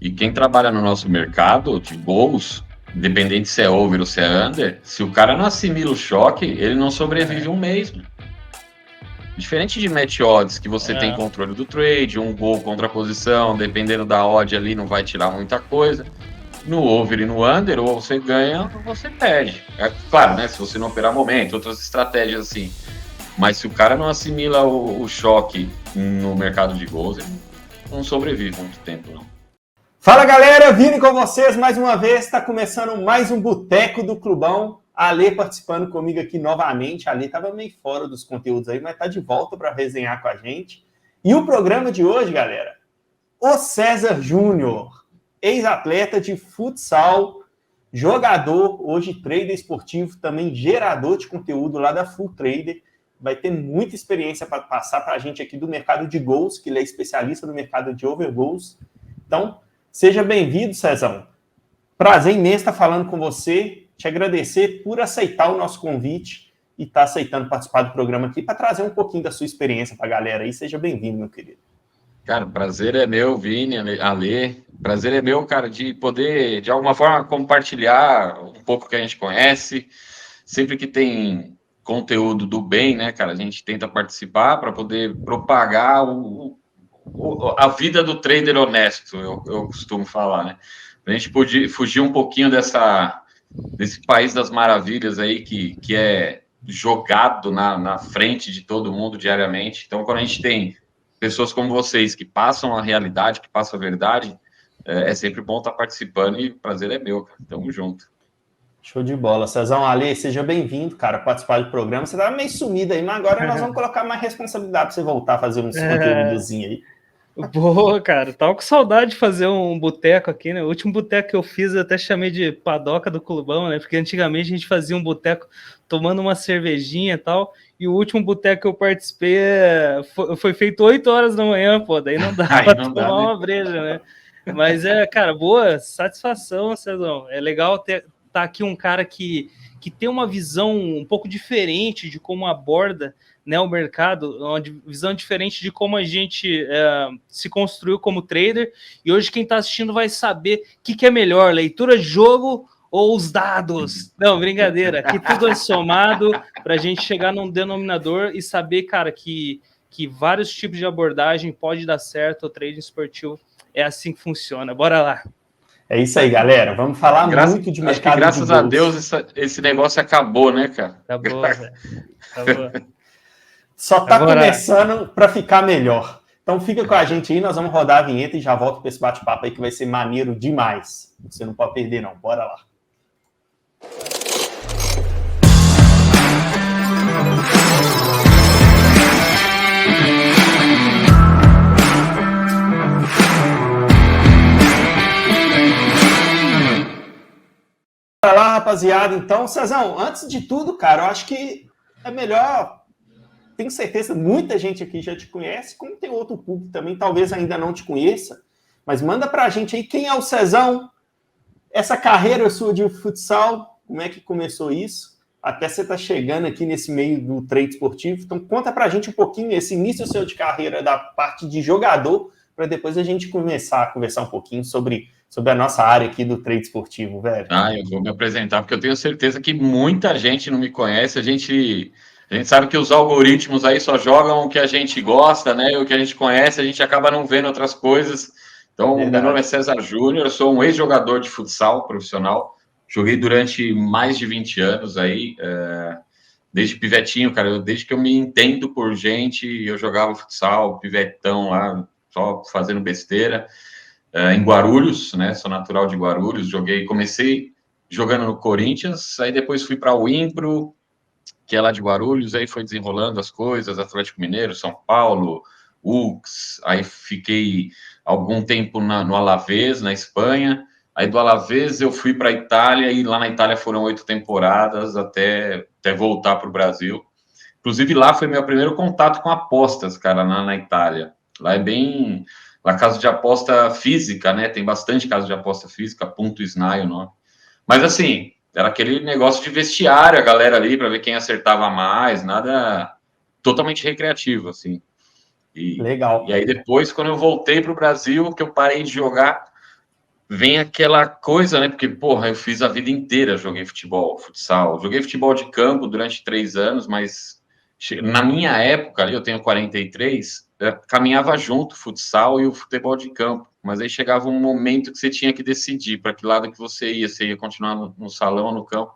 E quem trabalha no nosso mercado de gols, independente se é over ou se é under, se o cara não assimila o choque, ele não sobrevive um mês. Mano. Diferente de match odds, que você tem controle do trade, um gol contra a posição, dependendo da odd ali, não vai tirar muita coisa. No over e no under, ou você ganha ou você perde. É claro, né? Se você não operar momento, outras estratégias assim. Mas se o cara não assimila o choque no mercado de gols, ele não sobrevive muito tempo, não. Fala galera, Vini com vocês mais uma vez, está começando mais um Boteco do Clubão. A Alê participando comigo aqui novamente. A Alê estava meio fora dos conteúdos aí, mas está de volta para resenhar com a gente. E o programa de hoje, galera, o César Júnior, ex-atleta de futsal, jogador, hoje trader esportivo, também gerador de conteúdo lá da Full Trader. Vai ter muita experiência para passar para a gente aqui do mercado de gols, que ele é especialista no mercado de over goals. Então, seja bem-vindo, Cezão. Prazer imenso estar falando com você. Te agradecer por aceitar o nosso convite e estar aceitando participar do programa aqui para trazer um pouquinho da sua experiência para a galera aí. Seja bem-vindo, meu querido. Cara, prazer é meu, Vini, Alê. Prazer é meu, cara, de poder, de alguma forma, compartilhar um pouco que a gente conhece. Sempre que tem conteúdo do bem, né, cara, a gente tenta participar para poder propagar a vida do trader honesto, eu costumo falar, né? A gente podia fugir um pouquinho desse país das maravilhas aí que é jogado na frente de todo mundo diariamente. Então, quando a gente tem pessoas como vocês que passam a realidade, que passam a verdade, é sempre bom estar participando e o prazer é meu, cara. Tamo junto. Show de bola. Cezão, Ale, seja bem-vindo, cara, participar do programa. Você tava meio sumido aí, mas agora nós vamos colocar mais responsabilidade para você voltar a fazer uns conteúdozinho aí. Boa, cara. Tava com saudade de fazer um boteco aqui, né? O último boteco que eu fiz eu até chamei de padoca do clubão, né? Porque antigamente a gente fazia um boteco tomando uma cervejinha e tal. E o último boteco que eu participei foi feito 8 horas da manhã, pô. Daí não dá pra tomar uma breja, né? Mas cara, boa satisfação, Cezão. É legal tá aqui um cara que tem uma visão um pouco diferente de como aborda, né, o mercado, uma visão diferente de como a gente se construiu como trader, e hoje quem está assistindo vai saber o que é melhor, leitura de jogo ou os dados. Não, brincadeira, aqui tudo é somado para a gente chegar num denominador e saber, cara, que vários tipos de abordagem pode dar certo, o trading esportivo é assim que funciona. Bora lá. É isso aí, galera. Vamos falar muito de mercado. Acho que graças a Deus esse negócio acabou, né, cara? Acabou, velho. Acabou. Só tá começando para ficar melhor. Então fica com a gente aí, nós vamos rodar a vinheta e já volto para esse bate-papo aí que vai ser maneiro demais. Você não pode perder não, bora lá. Bora lá, rapaziada. Então, Cezão, antes de tudo, cara, eu acho que é melhor... Tenho certeza, muita gente aqui já te conhece, como tem outro público também, talvez ainda não te conheça, mas manda pra gente aí quem é o Cezão, essa carreira sua de futsal, como é que começou isso? Até você tá chegando aqui nesse meio do trade esportivo, então conta pra gente um pouquinho esse início seu de carreira da parte de jogador, para depois a gente começar a conversar um pouquinho sobre a nossa área aqui do trade esportivo, velho. Eu vou me apresentar, porque eu tenho certeza que muita gente não me conhece, a gente sabe que os algoritmos aí só jogam o que a gente gosta, né? O que a gente conhece, a gente acaba não vendo outras coisas. Então, Meu nome é César Júnior, eu sou um ex-jogador de futsal profissional. Joguei durante mais de 20 anos aí, desde pivetinho, cara. Desde que eu me entendo por gente, eu jogava futsal, pivetão lá, só fazendo besteira. Em Guarulhos, né? Sou natural de Guarulhos. Comecei jogando no Corinthians, aí depois fui para o Impro, que é lá de Guarulhos, aí foi desenrolando as coisas, Atlético Mineiro, São Paulo, UX, aí fiquei algum tempo no Alavés, na Espanha, aí do Alavés eu fui para a Itália, e lá na Itália foram 8 temporadas, até voltar para o Brasil. Inclusive lá foi meu primeiro contato com apostas, cara, na Itália. Lá é bem... Lá casa de aposta física, né, tem bastante casa de aposta física, Punto SNAI o nome. Mas assim... Era aquele negócio de vestiário, a galera ali, para ver quem acertava mais, nada totalmente recreativo, assim. Legal. E aí depois, quando eu voltei para o Brasil, que eu parei de jogar, vem aquela coisa, né? Porque, porra, eu fiz a vida inteira, joguei futsal. Joguei futebol de campo durante 3 anos, mas na minha época, eu tenho 43, caminhava junto o futsal e o futebol de campo. Mas aí chegava um momento que você tinha que decidir para que lado que você ia continuar no salão ou no campo.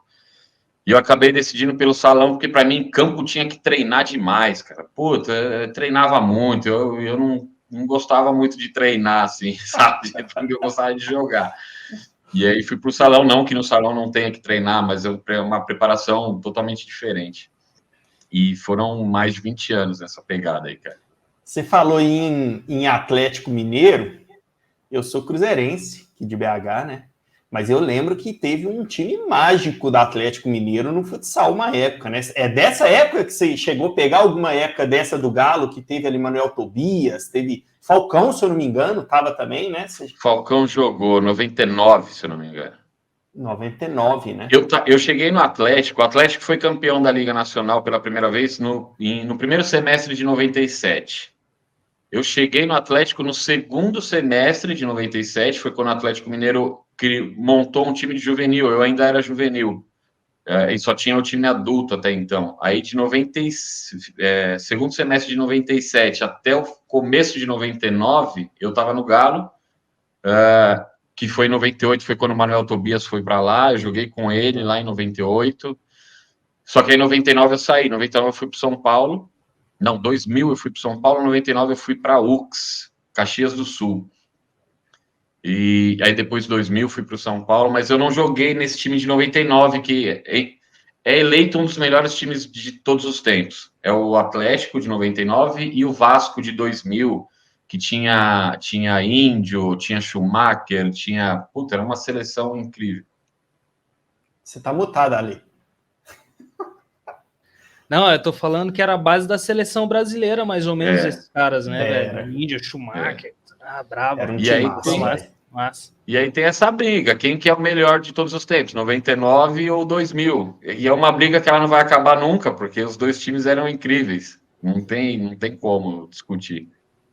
E eu acabei decidindo pelo salão, porque para mim, campo tinha que treinar demais, cara. Puta, eu treinava muito, eu não gostava muito de treinar, assim, sabe? Eu gostava de jogar. E aí fui para o salão, não que no salão não tenha que treinar, mas uma preparação totalmente diferente. E foram mais de 20 anos nessa pegada aí, cara. Você falou em Atlético Mineiro, eu sou cruzeirense, aqui de BH, né? Mas eu lembro que teve um time mágico do Atlético Mineiro no futsal uma época, né? É dessa época que você chegou a pegar alguma época dessa do Galo, que teve ali Manuel Tobias, teve Falcão, se eu não me engano, tava também, né? Falcão jogou 99, se eu não me engano. 99, né? Eu cheguei no Atlético, o Atlético foi campeão da Liga Nacional pela primeira vez no primeiro semestre de 97. Eu cheguei no Atlético no segundo semestre de 97, foi quando o Atlético Mineiro montou um time de juvenil, eu ainda era juvenil, e só tinha o time adulto até então. Aí de segundo semestre de 97 até o começo de 99, eu estava no Galo, que foi em 98, foi quando o Manuel Tobias foi para lá, eu joguei com ele lá em 98, só que aí em 99 eu saí, em 99 eu fui para São Paulo, não, 2000 eu fui para São Paulo, em 99 eu fui para UX, Caxias do Sul. E aí depois de 2000 fui para o São Paulo, mas eu não joguei nesse time de 99, que é eleito um dos melhores times de todos os tempos. É o Atlético de 99 e o Vasco de 2000, que tinha Índio, tinha Schumacher, Puta, era uma seleção incrível. Você tá mutado ali. Não, eu tô falando que era a base da seleção brasileira, mais ou menos, esses caras, né, velho? Índio, Schumacher, bravo. Era um E time aí massa. E aí tem essa briga, quem que é o melhor de todos os tempos, 99 ou 2000? E é uma briga que ela não vai acabar nunca, porque os dois times eram incríveis. Não tem como discutir.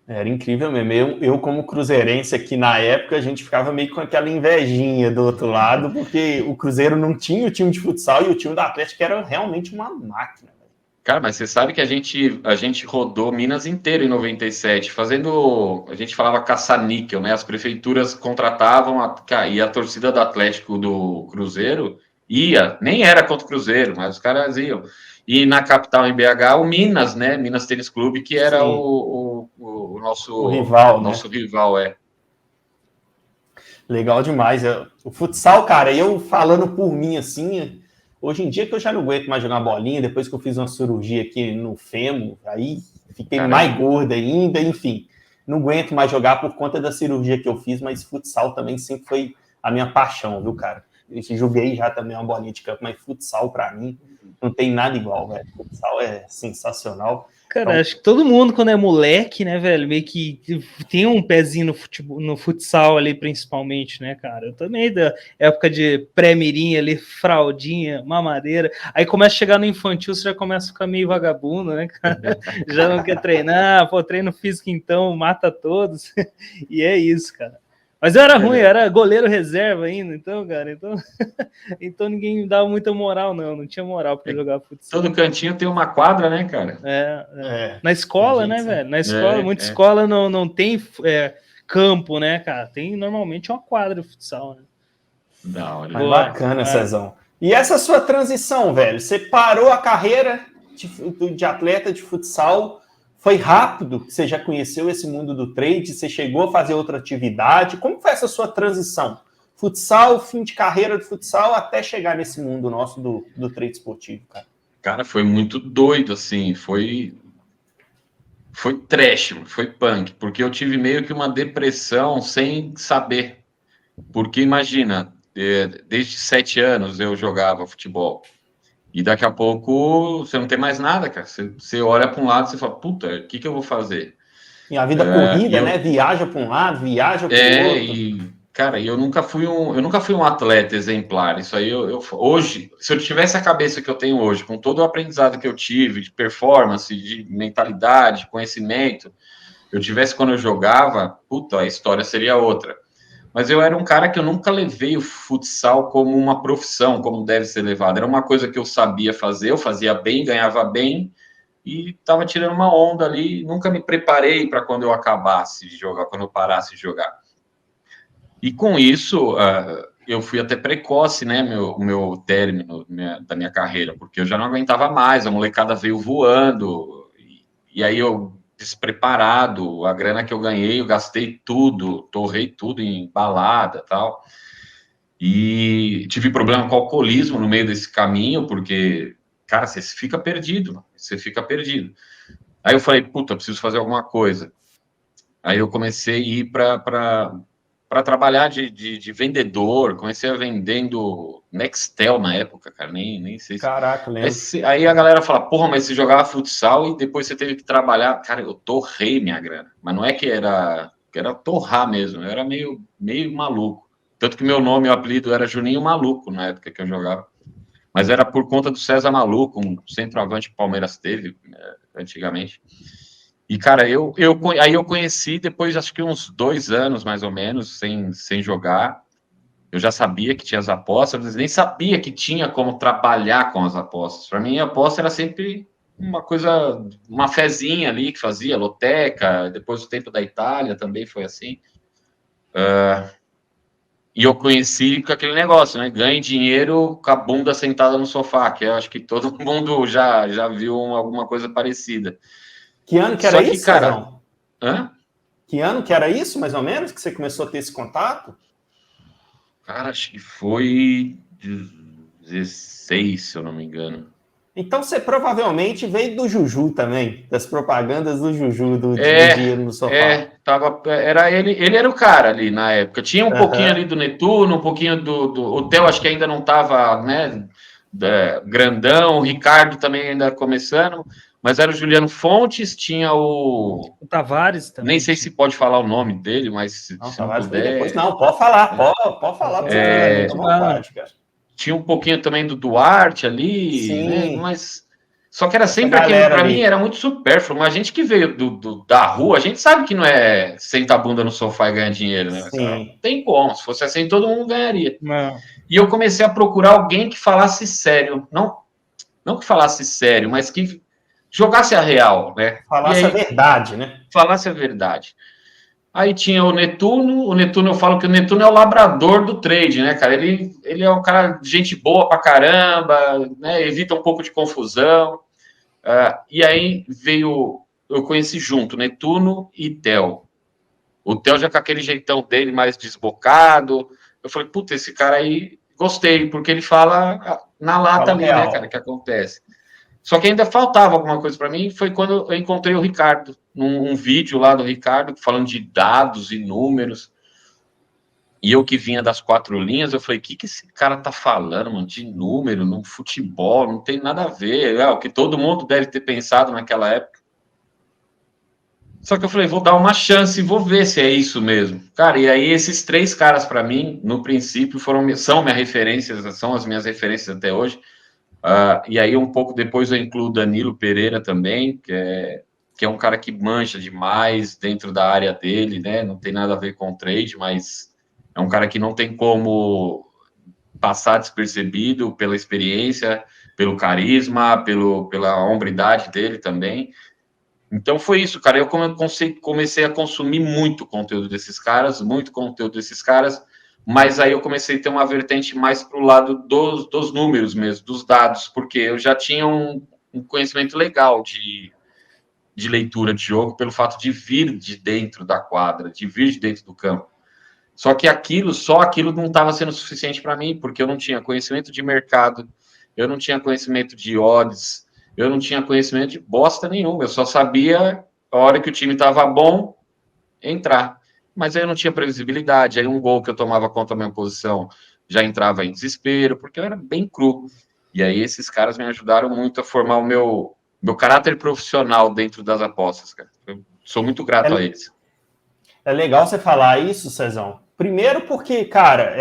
Era incrível mesmo. Eu, como cruzeirense aqui na época, a gente ficava meio com aquela invejinha do outro lado, porque o Cruzeiro não tinha o time de futsal e o time do Atlético era realmente uma máquina. Cara, mas você sabe que a gente rodou Minas inteiro em 97, a gente falava caça-níquel, né? As prefeituras contratavam e a torcida do Atlético do Cruzeiro nem era contra o Cruzeiro, mas os caras iam. E na capital, em BH, o Minas, né? Minas Tênis Clube, que era o nosso rival, nosso rival, Legal demais. O futsal, cara, eu falando por mim assim, hoje em dia que eu já não aguento mais jogar bolinha, depois que eu fiz uma cirurgia aqui no fêmur, aí fiquei mais gorda ainda, enfim. Não aguento mais jogar por conta da cirurgia que eu fiz, mas futsal também sempre foi a minha paixão, viu, cara? Eu joguei já também uma bolinha de campo, mas futsal pra mim não tem nada igual, velho. Futsal é sensacional. Cara, então, acho que todo mundo, quando é moleque, né, velho, meio que tem um pezinho no futebol, no futsal ali, principalmente, né, cara? Eu também, da época de pré-mirim ali, fraldinha, mamadeira. Aí começa a chegar no infantil, você já começa a ficar meio vagabundo, né, cara? Já não quer treinar, pô, treino físico então, mata todos. E é isso, cara. Mas eu era ruim, eu era goleiro reserva ainda, então, cara, então ninguém me dava muita moral, não tinha moral para jogar futsal. Todo cantinho tem uma quadra, né, cara? Na escola, né, velho? Na escola, muita escola não tem campo, né, cara? Tem normalmente uma quadra de futsal, né? Mas bacana, Cezão. E essa sua transição, velho? Você parou a carreira de atleta de futsal. Foi rápido, você já conheceu esse mundo do trade, você chegou a fazer outra atividade. Como foi essa sua transição? Futsal, fim de carreira de futsal, até chegar nesse mundo nosso do trade esportivo, cara. Cara, foi muito doido, assim, foi trash, foi punk, porque eu tive meio que uma depressão sem saber. Porque imagina, desde 7 anos eu jogava futebol. E daqui a pouco você não tem mais nada, cara. Você olha para um lado e você fala, puta, o que eu vou fazer? E a vida corrida, né? Viaja para um lado, viaja para o outro. Cara, eu nunca fui um atleta exemplar. Isso aí, hoje, se eu tivesse a cabeça que eu tenho hoje, com todo o aprendizado que eu tive, de performance, de mentalidade, conhecimento, eu tivesse quando eu jogava, puta, a história seria outra. Mas eu era um cara que eu nunca levei o futsal como uma profissão, como deve ser levado. Era uma coisa que eu sabia fazer, eu fazia bem, ganhava bem, e estava tirando uma onda ali. Nunca me preparei para quando eu acabasse de jogar, quando eu parasse de jogar. E com isso, eu fui até precoce, né, o meu término da minha carreira, porque eu já não aguentava mais, a molecada veio voando, e aí eu, despreparado, a grana que eu ganhei, eu gastei tudo, torrei tudo em balada e tal, e tive problema com alcoolismo no meio desse caminho, porque, cara, você fica perdido, você fica perdido. Aí eu falei, puta, preciso fazer alguma coisa. Aí eu comecei a ir para trabalhar de vendedor, comecei a vendendo Nextel na época, cara, nem sei se... Caraca, lembro. Aí a galera fala, porra, mas você jogava futsal e depois você teve que trabalhar. Cara, eu torrei minha grana, mas não é que era torrar mesmo, eu era meio maluco. Tanto que meu nome, o apelido era Juninho Maluco na época que eu jogava. Mas era por conta do César Maluco, um centroavante que o Palmeiras teve antigamente. E, cara, aí eu conheci depois, acho que uns 2 anos, mais ou menos, sem jogar. Eu já sabia que tinha as apostas, mas nem sabia que tinha como trabalhar com as apostas. Para mim, a aposta era sempre uma coisa, uma fezinha ali que fazia, loteca, depois o tempo da Itália também foi assim. E eu conheci com aquele negócio, né? Ganhe dinheiro com a bunda sentada no sofá, que eu acho que todo mundo já viu alguma coisa parecida. Que ano que era Só que, isso, cara, Cezão? hã? Que ano que era isso, mais ou menos, que você começou a ter esse contato? Cara, acho que foi 16, se eu não me engano. Então você provavelmente veio do Juju também, das propagandas do Juju, do dinheiro no sofá. Era ele era o cara ali na época. Tinha um pouquinho ali Aham. do Netuno, um pouquinho do o Theo, acho que ainda não estava, né, grandão, o Ricardo também ainda começando, mas era o Juliano Fontes, tinha O Tavares nem também sei se tinha. pode falar o nome dele, mas Não, se não Tavares veio depois. puder, Não, pode falar, pode falar pra você falar, fica à Não, vontade, cara. tinha um pouquinho também do Duarte ali, né? Sim, Mas só que era essa sempre aquele, galera para mim, ali. era muito supérfluo. Mas a gente que veio da rua, a gente sabe que não é sentar a bunda no sofá e ganhar dinheiro, né? Não Sim. tem como. Se fosse assim, todo mundo ganharia. não. E eu comecei a procurar alguém que falasse sério, não que falasse sério, mas que jogasse a real, né? E Falasse a aí verdade, né? falasse a verdade. Aí tinha o Netuno eu falo que o Netuno é o labrador do trade, né, cara? Ele é um cara de gente boa pra caramba, né? Evita um pouco de confusão. E aí eu conheci junto, Netuno e Theo. O Theo já com aquele jeitão dele mais desbocado. Eu falei, puta, esse cara aí, gostei, porque ele fala na lata Fala ali, né, cara, que real. acontece. Só que ainda faltava alguma coisa para mim, foi quando eu encontrei o Ricardo, num vídeo lá do Ricardo, falando de dados e números, e eu que vinha das 4 linhas, eu falei, o que esse cara tá falando, mano, de número, no futebol, não tem nada a ver, é o que todo mundo deve ter pensado naquela época. Só que eu falei, vou dar uma chance e vou ver se é isso mesmo. Cara, e aí esses 3 caras para mim, no princípio, são minhas referências, são as minhas referências até hoje. E aí, um pouco depois, eu incluo o Danilo Pereira também, que é um cara que manja demais dentro da área dele, né? Não tem nada a ver com trade, mas é um cara que não tem como passar despercebido pela experiência, pelo carisma, pela hombridade dele também. Então foi isso, cara. Eu comecei a consumir muito conteúdo desses caras, mas aí eu comecei a ter uma vertente mais para o lado dos números mesmo, dos dados, porque eu já tinha um conhecimento legal de leitura de jogo pelo fato de vir de dentro da quadra, de vir de dentro do campo. Só que só aquilo não estava sendo suficiente para mim, porque eu não tinha conhecimento de mercado, eu não tinha conhecimento de odds, eu não tinha conhecimento de bosta nenhuma, eu só sabia a hora que o time estava bom entrar. Mas aí eu não tinha previsibilidade, aí um gol que eu tomava contra a minha posição já entrava em desespero, porque eu era bem cru. E aí esses caras me ajudaram muito a formar o meu caráter profissional dentro das apostas, cara. Eu sou muito grato a É, eles. é legal você falar isso, Cezão. Primeiro porque, cara,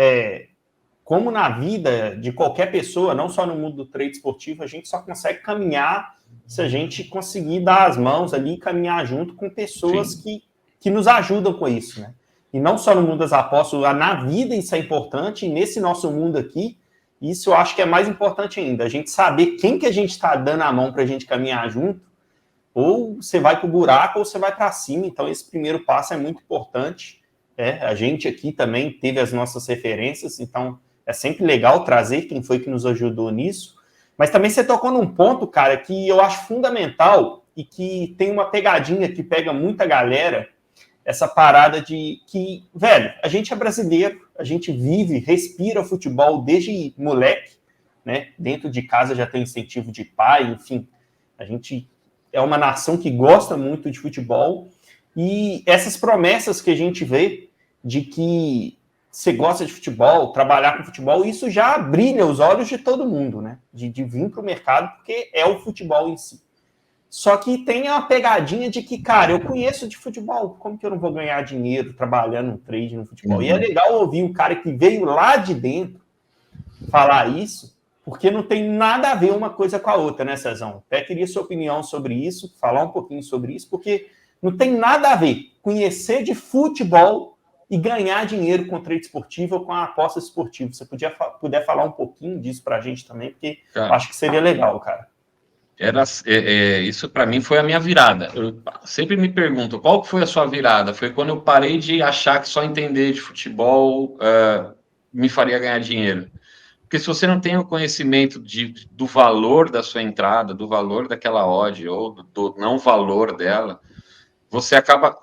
como na vida de qualquer pessoa, não só no mundo do trade esportivo, a gente só consegue caminhar se a gente conseguir dar as mãos ali e caminhar junto com pessoas Sim. que nos ajudam com isso, né? E não só no mundo das apostas, na vida isso é importante, e nesse nosso mundo aqui, isso eu acho que é mais importante ainda. A gente saber quem que a gente está dando a mão para a gente caminhar junto, ou você vai para o buraco ou você vai para cima. Então esse primeiro passo é muito importante. A gente aqui também teve as nossas referências, então é sempre legal trazer quem foi que nos ajudou nisso. Mas também você tocou num ponto, cara, que eu acho fundamental e que tem uma pegadinha que pega muita galera, essa parada de que, velho, a gente é brasileiro, a gente vive, respira futebol desde moleque, né? Dentro de casa já tem incentivo de pai, enfim. A gente é uma nação que gosta muito de futebol e essas promessas que a gente vê de que você gosta de futebol, trabalhar com futebol, isso já brilha os olhos de todo mundo, né? De vir para o mercado, porque é o futebol em si. Só que tem uma pegadinha de que, cara, eu conheço de futebol, como que eu não vou ganhar dinheiro trabalhando no trade no futebol? Uhum. E é legal ouvir um cara que veio lá de dentro falar isso, porque não tem nada a ver uma coisa com a outra, né, Cezão? Até queria sua opinião sobre isso, falar um pouquinho sobre isso, porque não tem nada a ver conhecer de futebol e ganhar dinheiro com trade esportivo ou com a aposta esportiva. Você puder falar um pouquinho disso pra gente também, porque eu acho que seria legal, cara. Isso para mim foi a minha virada. Eu sempre me pergunto, qual foi a sua virada? Foi quando eu parei de achar que só entender de futebol me faria ganhar dinheiro. Porque se você não tem o conhecimento do valor da sua entrada, do valor daquela odd, ou do não valor dela, você acaba...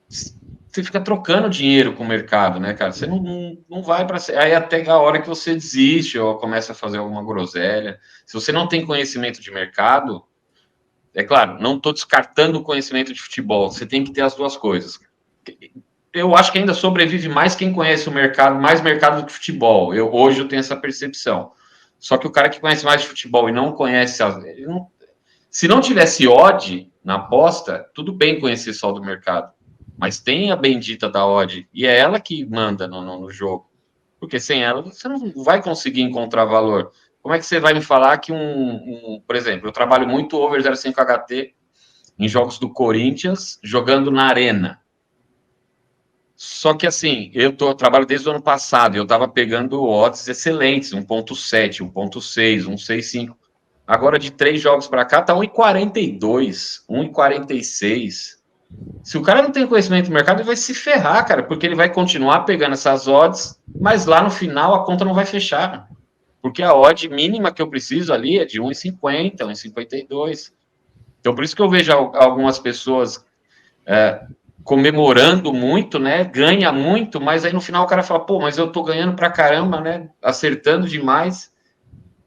Você fica trocando dinheiro com o mercado, né, cara? Você não vai para... Aí até a hora que você desiste ou começa a fazer alguma groselha. Se você não tem conhecimento de mercado, é claro, não estou descartando o conhecimento de futebol, você tem que ter as duas coisas. Eu acho que ainda sobrevive mais quem conhece o mercado, mais mercado do que futebol. Hoje eu tenho essa percepção. Só que o cara que conhece mais de futebol e não conhece... Se não tivesse odd na aposta, tudo bem conhecer só do mercado. Mas tem a bendita da odd, e é ela que manda no jogo. Porque sem ela, você não vai conseguir encontrar valor. Como é que você vai me falar que por exemplo, eu trabalho muito over 0,5 HT em jogos do Corinthians, jogando na arena. Só que assim, eu trabalho desde o ano passado, e eu estava pegando odds excelentes, 1.7, 1.6, 1.65. Agora, de 3 jogos para cá, tá 1,42, 1,46. Se o cara não tem conhecimento do mercado, ele vai se ferrar, cara, porque ele vai continuar pegando essas odds, mas lá no final a conta não vai fechar. Porque a odd mínima que eu preciso ali é de 1,50, 1,52. Então, por isso que eu vejo algumas pessoas comemorando muito, né? Ganha muito, mas aí no final o cara fala, pô, mas eu tô ganhando pra caramba, né? Acertando demais,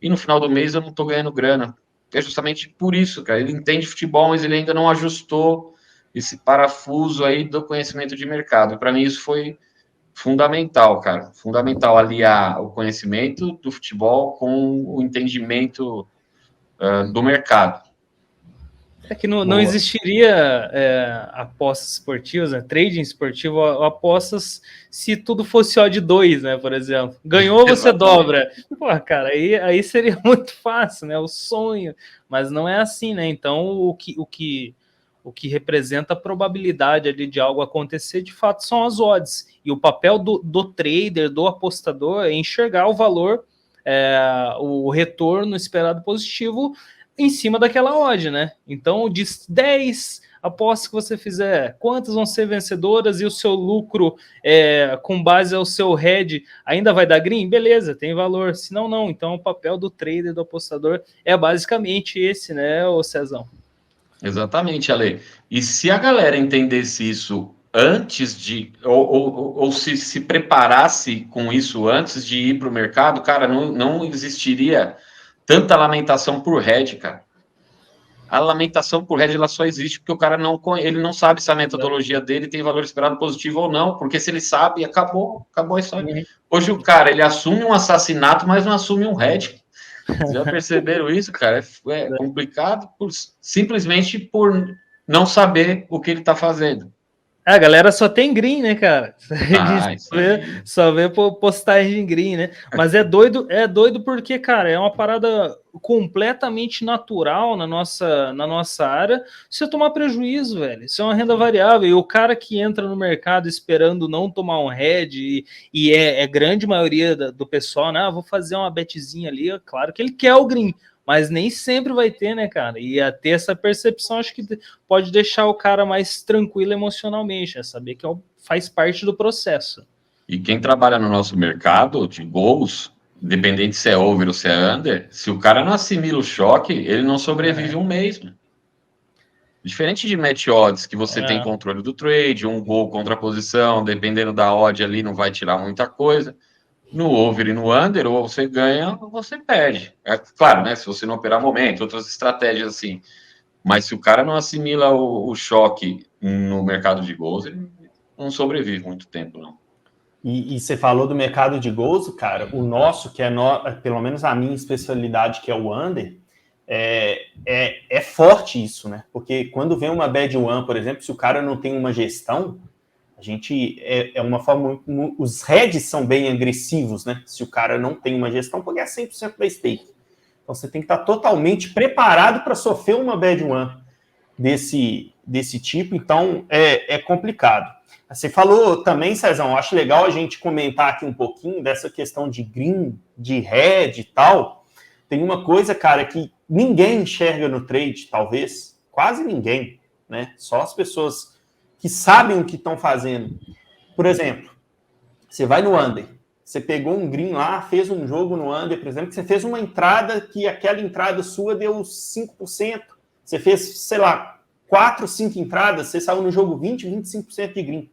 e no final do mês eu não tô ganhando grana. É justamente por isso, cara. Ele entende futebol, mas ele ainda não ajustou esse parafuso aí do conhecimento de mercado. Para mim isso foi fundamental, cara. Fundamental aliar o conhecimento do futebol com o entendimento do mercado. É que não existiria apostas esportivas, né? Trading esportivo, apostas se tudo fosse odd 2, né? Por exemplo. Ganhou, você dobra. Pô, cara, aí seria muito fácil, né? O sonho. Mas não é assim, né? Então, o que representa a probabilidade ali de algo acontecer, de fato, são as odds. E o papel do trader, do apostador, é enxergar o valor, o retorno esperado positivo em cima daquela odd, né? Então, de 10 apostas que você fizer, quantas vão ser vencedoras e o seu lucro com base ao seu head ainda vai dar green? Beleza, tem valor. Se não, não. Então, o papel do trader, do apostador, é basicamente esse, né, ô Cezão? Exatamente, Ale. E se a galera entendesse isso antes de... Ou se preparasse com isso antes de ir para o mercado, cara, não existiria tanta lamentação por head, cara. A lamentação por head ela só existe porque o cara ele não sabe se a metodologia dele tem valor esperado positivo ou não, porque se ele sabe, acabou a história. Uhum. Hoje o cara, ele assume um assassinato, mas não assume um head. Vocês já perceberam isso, cara? É complicado simplesmente por não saber o que ele está fazendo. A galera só tem green, né, cara? A gente Isso aí. só vê postagem green, né? Mas é doido porque, cara, é uma parada completamente natural na nossa área. Você tomar prejuízo, velho. Isso é uma renda variável. E o cara que entra no mercado esperando não tomar um head, e é grande maioria do pessoal, né? Vou fazer uma betzinha ali. Claro que ele quer o green, mas nem sempre vai ter, né, cara? E a ter essa percepção, acho que pode deixar o cara mais tranquilo emocionalmente, é saber que faz parte do processo. E quem trabalha no nosso mercado de gols, independente se é over ou se é under, se o cara não assimila o choque, ele não sobrevive um mês. Né? Diferente de match odds, que você tem controle do trade, um gol contra a posição, dependendo da odd ali, não vai tirar muita coisa. No over e no under, ou você ganha ou você perde. É claro, né? Se você não operar momento, outras estratégias assim. Mas se o cara não assimila o choque no mercado de gols, ele não sobrevive muito tempo, não. E você falou do mercado de gols, cara. O nosso, que é pelo menos a minha especialidade, que é o under, é forte isso, né? Porque quando vem uma bad one, por exemplo, se o cara não tem uma gestão, a gente é uma forma. Os heads são bem agressivos, né? Se o cara não tem uma gestão, porque é 100% da stake. Então você tem que estar totalmente preparado para sofrer uma bad one desse tipo. Então é complicado. Você falou também, Cezão, acho legal a gente comentar aqui um pouquinho dessa questão de green, de head e tal. Tem uma coisa, cara, que ninguém enxerga no trade, talvez, quase ninguém, né? Só as pessoas que sabem o que estão fazendo. Por exemplo, você vai no under, você pegou um green lá, fez um jogo no under, por exemplo, que você fez uma entrada que aquela entrada sua deu 5%, você fez, sei lá, 4, 5 entradas, você saiu no jogo 20, 25% de green.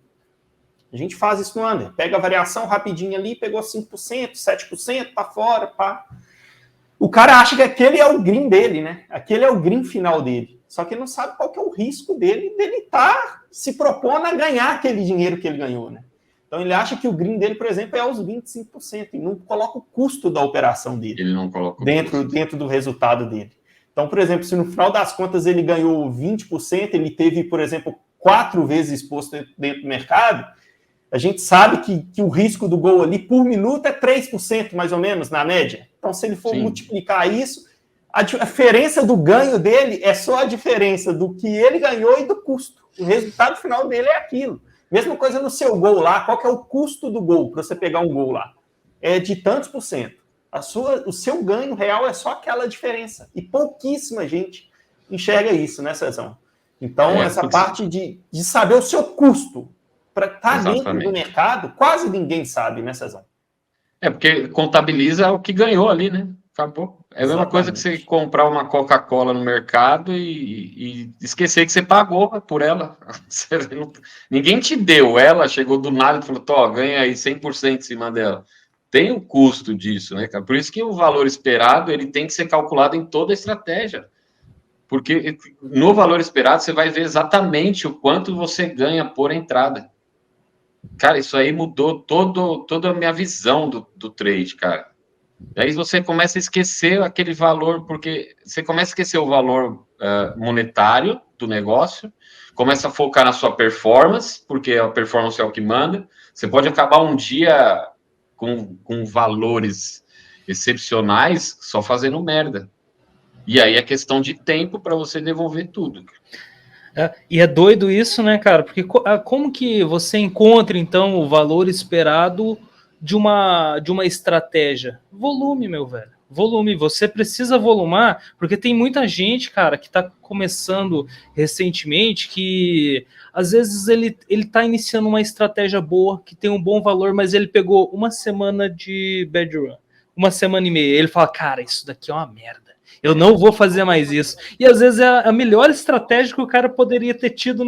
A gente faz isso no under, pega a variação rapidinho ali, pegou 5%, 7%, tá fora, pá. O cara acha que aquele é o green dele, né? Aquele é o green final dele. Só que ele não sabe qual que é o risco dele estar se propondo a ganhar aquele dinheiro que ele ganhou, né? Então ele acha que o green dele, por exemplo, é os 25% e não coloca o custo da operação dele. Ele não coloca dentro do resultado dele. Então, por exemplo, se no final das contas ele ganhou 20%, ele teve, por exemplo, 4 vezes exposto dentro do mercado, a gente sabe que o risco do gol ali por minuto é 3%, mais ou menos, na média. Então, se ele for multiplicar isso, a diferença do ganho dele é só a diferença do que ele ganhou e do custo. O resultado final dele é aquilo. Mesma coisa no seu gol lá. Qual que é o custo do gol para você pegar um gol lá? É de tantos por cento. O seu ganho real é só aquela diferença. E pouquíssima gente enxerga isso, né, Cezão? Então, essa parte de saber o seu custo para estar dentro do mercado, quase ninguém sabe, né, Cezão? Porque contabiliza o que ganhou ali, né? Acabou. É a mesma coisa que você comprar uma Coca-Cola no mercado e esquecer que você pagou por ela. Ninguém te deu, ela chegou do nada e falou, ganha aí 100% em cima dela. Tem o custo disso, né, cara? Por isso que o valor esperado ele tem que ser calculado em toda a estratégia. Porque no valor esperado você vai ver exatamente o quanto você ganha por entrada. Cara, isso aí mudou toda a minha visão do trade, cara. E aí você começa a esquecer aquele valor, porque você começa a esquecer o valor monetário do negócio, começa a focar na sua performance, porque a performance é o que manda. Você pode acabar um dia com valores excepcionais só fazendo merda. E aí é questão de tempo para você devolver tudo. E é doido isso, né, cara? Porque como que você encontra, então, o valor esperado de uma estratégia? Volume, meu velho. Volume. Você precisa volumar, porque tem muita gente, cara, que tá começando recentemente, que às vezes ele tá iniciando uma estratégia boa, que tem um bom valor, mas ele pegou uma semana de bad run, uma semana e meia. Ele fala, cara, isso daqui é uma merda. Eu não vou fazer mais isso. E às vezes é a melhor estratégia que o cara poderia ter tido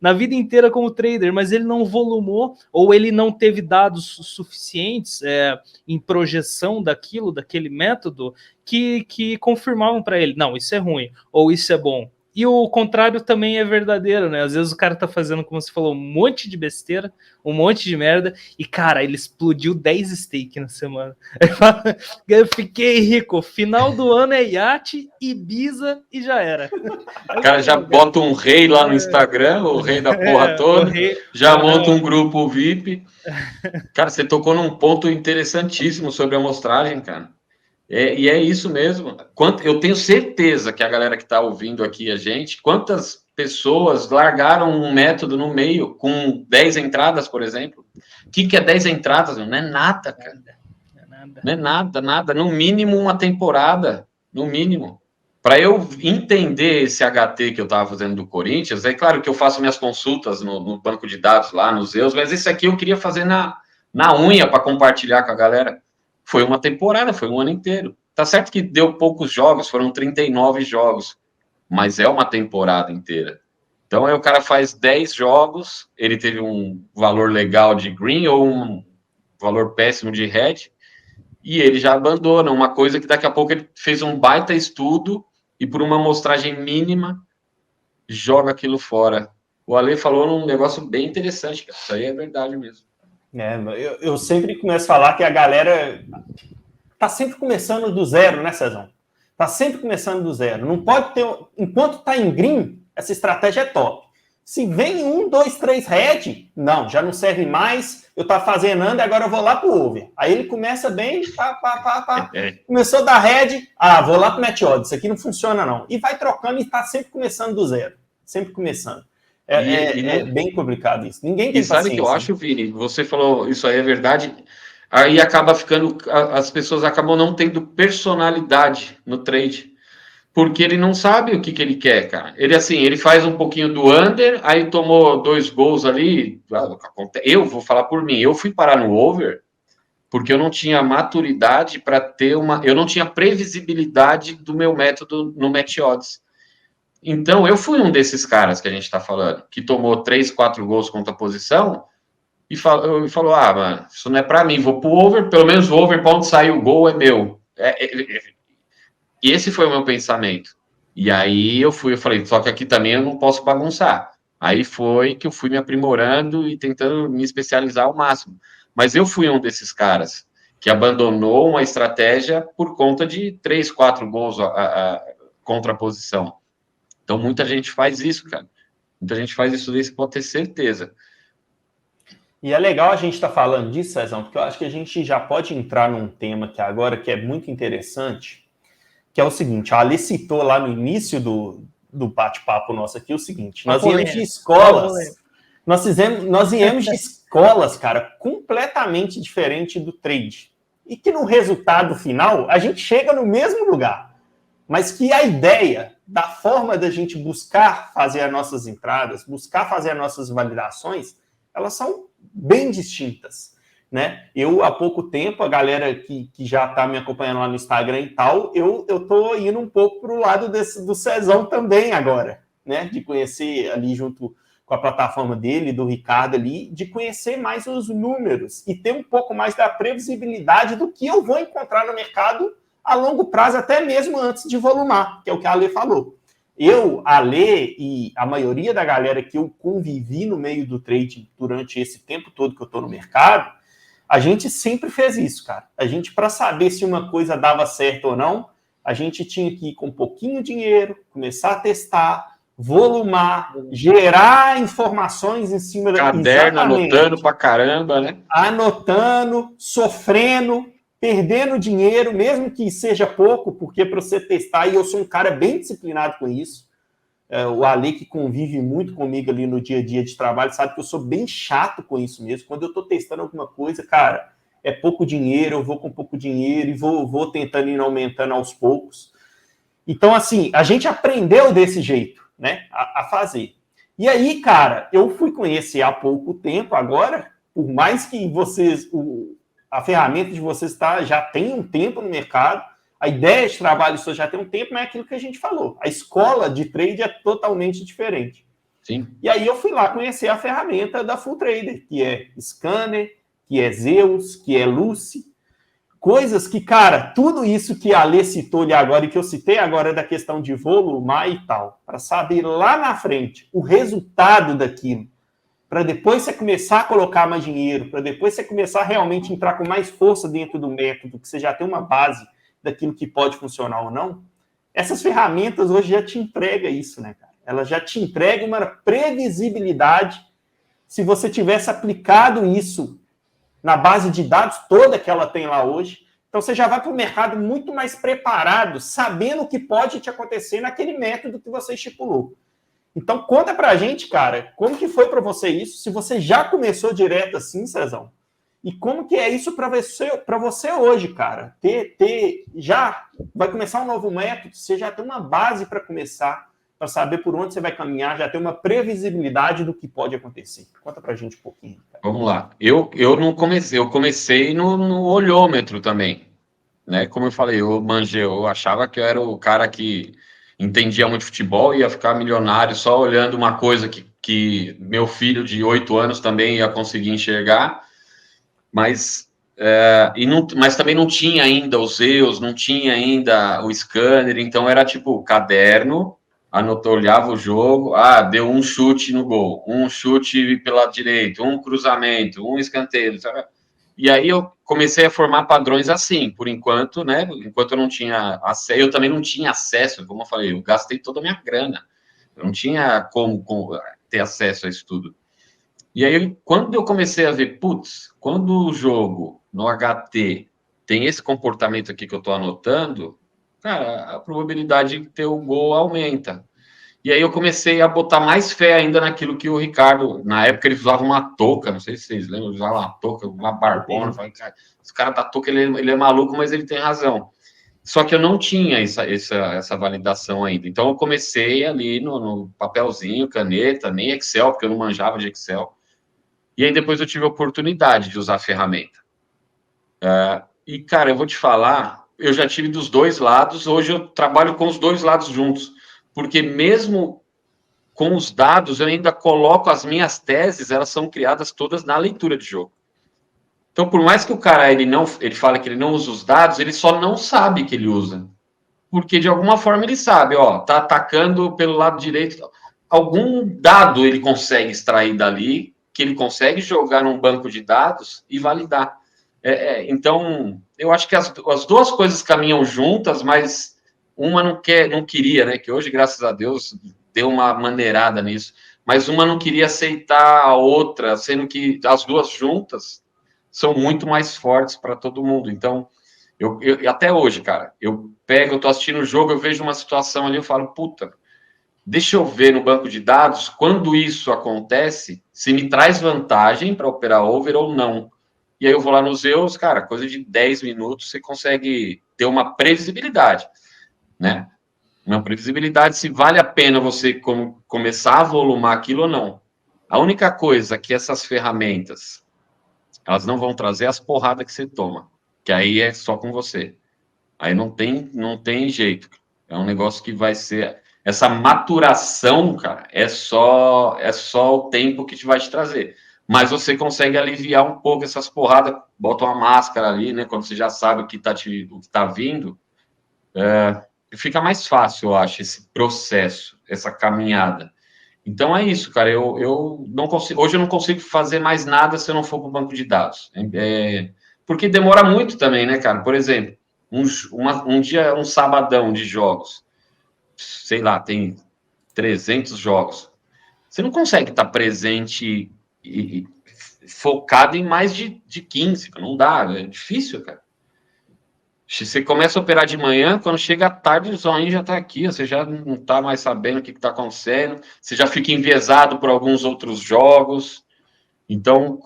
na vida inteira como trader, mas ele não volumou, ou ele não teve dados suficientes em projeção daquele método que confirmavam para ele, não, isso é ruim, ou isso é bom. E o contrário também é verdadeiro, né? Às vezes o cara tá fazendo, como você falou, um monte de besteira, um monte de merda, e, cara, ele explodiu 10 steak na semana. Eu fiquei rico. Final do ano é iate, Ibiza e já era. O cara já bota um rei lá no Instagram, o rei da porra toda, já monta um grupo VIP. Cara, você tocou num ponto interessantíssimo sobre a amostragem, cara. E é isso mesmo. Eu tenho certeza que a galera que está ouvindo aqui a gente, quantas pessoas largaram um método no meio com 10 entradas, por exemplo? O que é 10 entradas? Não é nada, cara. Não é nada, nada. No mínimo uma temporada. No mínimo. Para eu entender esse HT que eu estava fazendo do Corinthians, é claro que eu faço minhas consultas no banco de dados lá, nos Zeus, mas esse aqui eu queria fazer na unha para compartilhar com a galera. Foi uma temporada, foi um ano inteiro. Tá certo que deu poucos jogos, foram 39 jogos, mas é uma temporada inteira. Então aí o cara faz 10 jogos, ele teve um valor legal de green ou um valor péssimo de red, e ele já abandona uma coisa que daqui a pouco ele fez um baita estudo e por uma amostragem mínima joga aquilo fora. O Ale falou num negócio bem interessante, cara. Isso aí é verdade mesmo. Eu sempre começo a falar que a galera tá sempre começando do zero, né, Cezão? Tá sempre começando do zero. Não pode ter... Enquanto tá em green, essa estratégia é top. Se vem 1, 2, 3 red, não, já não serve mais. Eu tava fazendo under, agora eu vou lá pro over. Aí ele começa bem, começou da red, vou lá pro match odds. Isso aqui não funciona, não. E vai trocando e tá sempre começando do zero. Sempre começando. É bem complicado isso. Ninguém tem paciência. E sabe o que eu acho, Vini? Você falou, isso aí é verdade. Aí acaba ficando, as pessoas acabam não tendo personalidade no trade, porque ele não sabe o que ele quer, cara. Ele faz um pouquinho do under, aí tomou 2 gols ali. Eu vou falar por mim, eu fui parar no over porque eu não tinha maturidade para ter eu não tinha previsibilidade do meu método no match odds. Então, eu fui um desses caras que a gente está falando, que tomou 3, 4 gols contra a posição e falou, mano, isso não é para mim, vou pro over, pelo menos o over para onde sair o gol é meu. E esse foi o meu pensamento. E aí eu falei, só que aqui também eu não posso bagunçar. Aí foi que eu fui me aprimorando e tentando me especializar ao máximo. Mas eu fui um desses caras que abandonou uma estratégia por conta de 3, 4 gols contra a posição. Então, muita gente faz isso, cara. Muita gente faz isso, você pode ter certeza. E é legal a gente estar falando disso, Cezão, porque eu acho que a gente já pode entrar num tema que agora que é muito interessante, que é o seguinte, a Ali citou lá no início do bate-papo nosso aqui o seguinte, nós íamos de escolas, nós íamos de escolas, cara, completamente diferente do trade. E que no resultado final, a gente chega no mesmo lugar, mas que a ideia da forma da gente buscar fazer as nossas entradas, buscar fazer as nossas validações, elas são bem distintas, né? Eu, há pouco tempo, a galera que já está me acompanhando lá no Instagram e tal, eu tô indo um pouco para o lado do Cezão também agora, né? De conhecer ali junto com a plataforma dele, do Ricardo ali, de conhecer mais os números e ter um pouco mais da previsibilidade do que eu vou encontrar no mercado a longo prazo, até mesmo antes de volumar, que é o que a Ale falou. Eu, a Ale e a maioria da galera que eu convivi no meio do trading durante esse tempo todo que eu estou no mercado, a gente sempre fez isso, cara. A gente, para saber se uma coisa dava certo ou não, a gente tinha que ir com um pouquinho de dinheiro, começar a testar, volumar, gerar informações em cima da... Caderno, anotando pra caramba, né? Anotando, sofrendo, perdendo dinheiro, mesmo que seja pouco, porque para você testar, e eu sou um cara bem disciplinado com isso, o Ale, que convive muito comigo ali no dia a dia de trabalho, sabe que eu sou bem chato com isso mesmo. Quando eu estou testando alguma coisa, cara, é pouco dinheiro, eu vou com pouco dinheiro e vou tentando ir aumentando aos poucos. Então, assim, a gente aprendeu desse jeito, né, a fazer. E aí, cara, eu fui conhecer há pouco tempo agora, por mais que vocês... A ferramenta de vocês já tem um tempo no mercado, a ideia de trabalho só já tem um tempo, mas é aquilo que a gente falou. A escola de trade é totalmente diferente. Sim. E aí eu fui lá conhecer a ferramenta da Full Trader, que é Scanner, que é Zeus, que é Lucy. Coisas que, cara, tudo isso que a Alê citou ali agora e que eu citei agora da questão de volumar e tal, para saber lá na frente o resultado daquilo, para depois você começar a colocar mais dinheiro, para depois você começar a realmente entrar com mais força dentro do método, que você já tem uma base daquilo que pode funcionar ou não, essas ferramentas hoje já te entregam isso, né, cara? Ela já te entrega uma previsibilidade se você tivesse aplicado isso na base de dados toda que ela tem lá hoje. Então, você já vai para o mercado muito mais preparado, sabendo o que pode te acontecer naquele método que você estipulou. Então, conta para a gente, cara, como que foi para você isso, se você já começou direto assim, Cezão, e como que é isso para você hoje, cara? Já vai começar um novo método, você já tem uma base para começar, para saber por onde você vai caminhar, já tem uma previsibilidade do que pode acontecer. Conta para a gente um pouquinho. Cara. Vamos lá. Eu não comecei, eu comecei no olhômetro também, né? Como eu falei, eu achava que eu era o cara que entendia muito futebol e ia ficar milionário só olhando uma coisa que meu filho de 8 anos também ia conseguir enxergar, mas mas também não tinha ainda os EOS, não tinha ainda o scanner, então era tipo caderno, anotou, olhava o jogo, deu um chute no gol, um chute pela direita, um cruzamento, um escanteio, sabe? E aí eu comecei a formar padrões assim, por enquanto, né? Enquanto eu não tinha acesso, eu também não tinha acesso, como eu falei, eu gastei toda a minha grana, eu não tinha como ter acesso a isso tudo. E aí, quando eu comecei a ver, putz, quando o jogo no HT tem esse comportamento aqui que eu estou anotando, cara, a probabilidade de ter o gol aumenta. E aí eu comecei a botar mais fé ainda naquilo que o Ricardo, na época ele usava uma touca, não sei se vocês lembram, ele usava uma touca, uma barbona, falei, cara, esse cara da touca, ele é maluco, mas ele tem razão. Só que eu não tinha essa validação ainda. Então eu comecei ali no papelzinho, caneta, nem Excel, porque eu não manjava de Excel. E aí depois eu tive a oportunidade de usar a ferramenta. E, cara, eu vou te falar, eu já tive dos dois lados, hoje eu trabalho com os dois lados juntos, porque mesmo com os dados, eu ainda coloco as minhas teses, elas são criadas todas na leitura de jogo. Então, por mais que o cara ele fale que ele não usa os dados, ele só não sabe que ele usa. Porque de alguma forma ele sabe, tá atacando pelo lado direito. Algum dado ele consegue extrair dali, que ele consegue jogar num banco de dados e validar. Então, eu acho que as duas coisas caminham juntas, mas uma não queria, né? Que hoje, graças a Deus, deu uma maneirada nisso. Mas uma não queria aceitar a outra, sendo que as duas juntas são muito mais fortes para todo mundo. Então, eu até hoje, cara, eu tô assistindo o jogo, eu vejo uma situação ali, eu falo, puta, deixa eu ver no banco de dados, quando isso acontece, se me traz vantagem para operar over ou não. E aí eu vou lá nos EOS, cara, coisa de 10 minutos, você consegue ter uma previsibilidade, né? Uma previsibilidade se vale a pena você começar a volumar aquilo ou não. A única coisa que essas ferramentas, elas não vão trazer as porradas que você toma, que aí é só com você. Aí não tem jeito. É um negócio que vai ser... Essa maturação, cara, é só o tempo que vai te trazer. Mas você consegue aliviar um pouco essas porradas, bota uma máscara ali, né? Quando você já sabe o que tá vindo, fica mais fácil, eu acho, esse processo, essa caminhada. Então é isso, cara. Eu não consigo. Hoje eu não consigo fazer mais nada se eu não for para o banco de dados. Porque demora muito também, né, cara? Por exemplo, um dia, um sabadão de jogos, sei lá, tem 300 jogos. Você não consegue estar presente e focado em mais de 15. Não dá, é difícil, cara. Você começa a operar de manhã, quando chega à tarde, o zoinho já está aqui, você já não está mais sabendo o que está acontecendo, você já fica enviesado por alguns outros jogos. Então,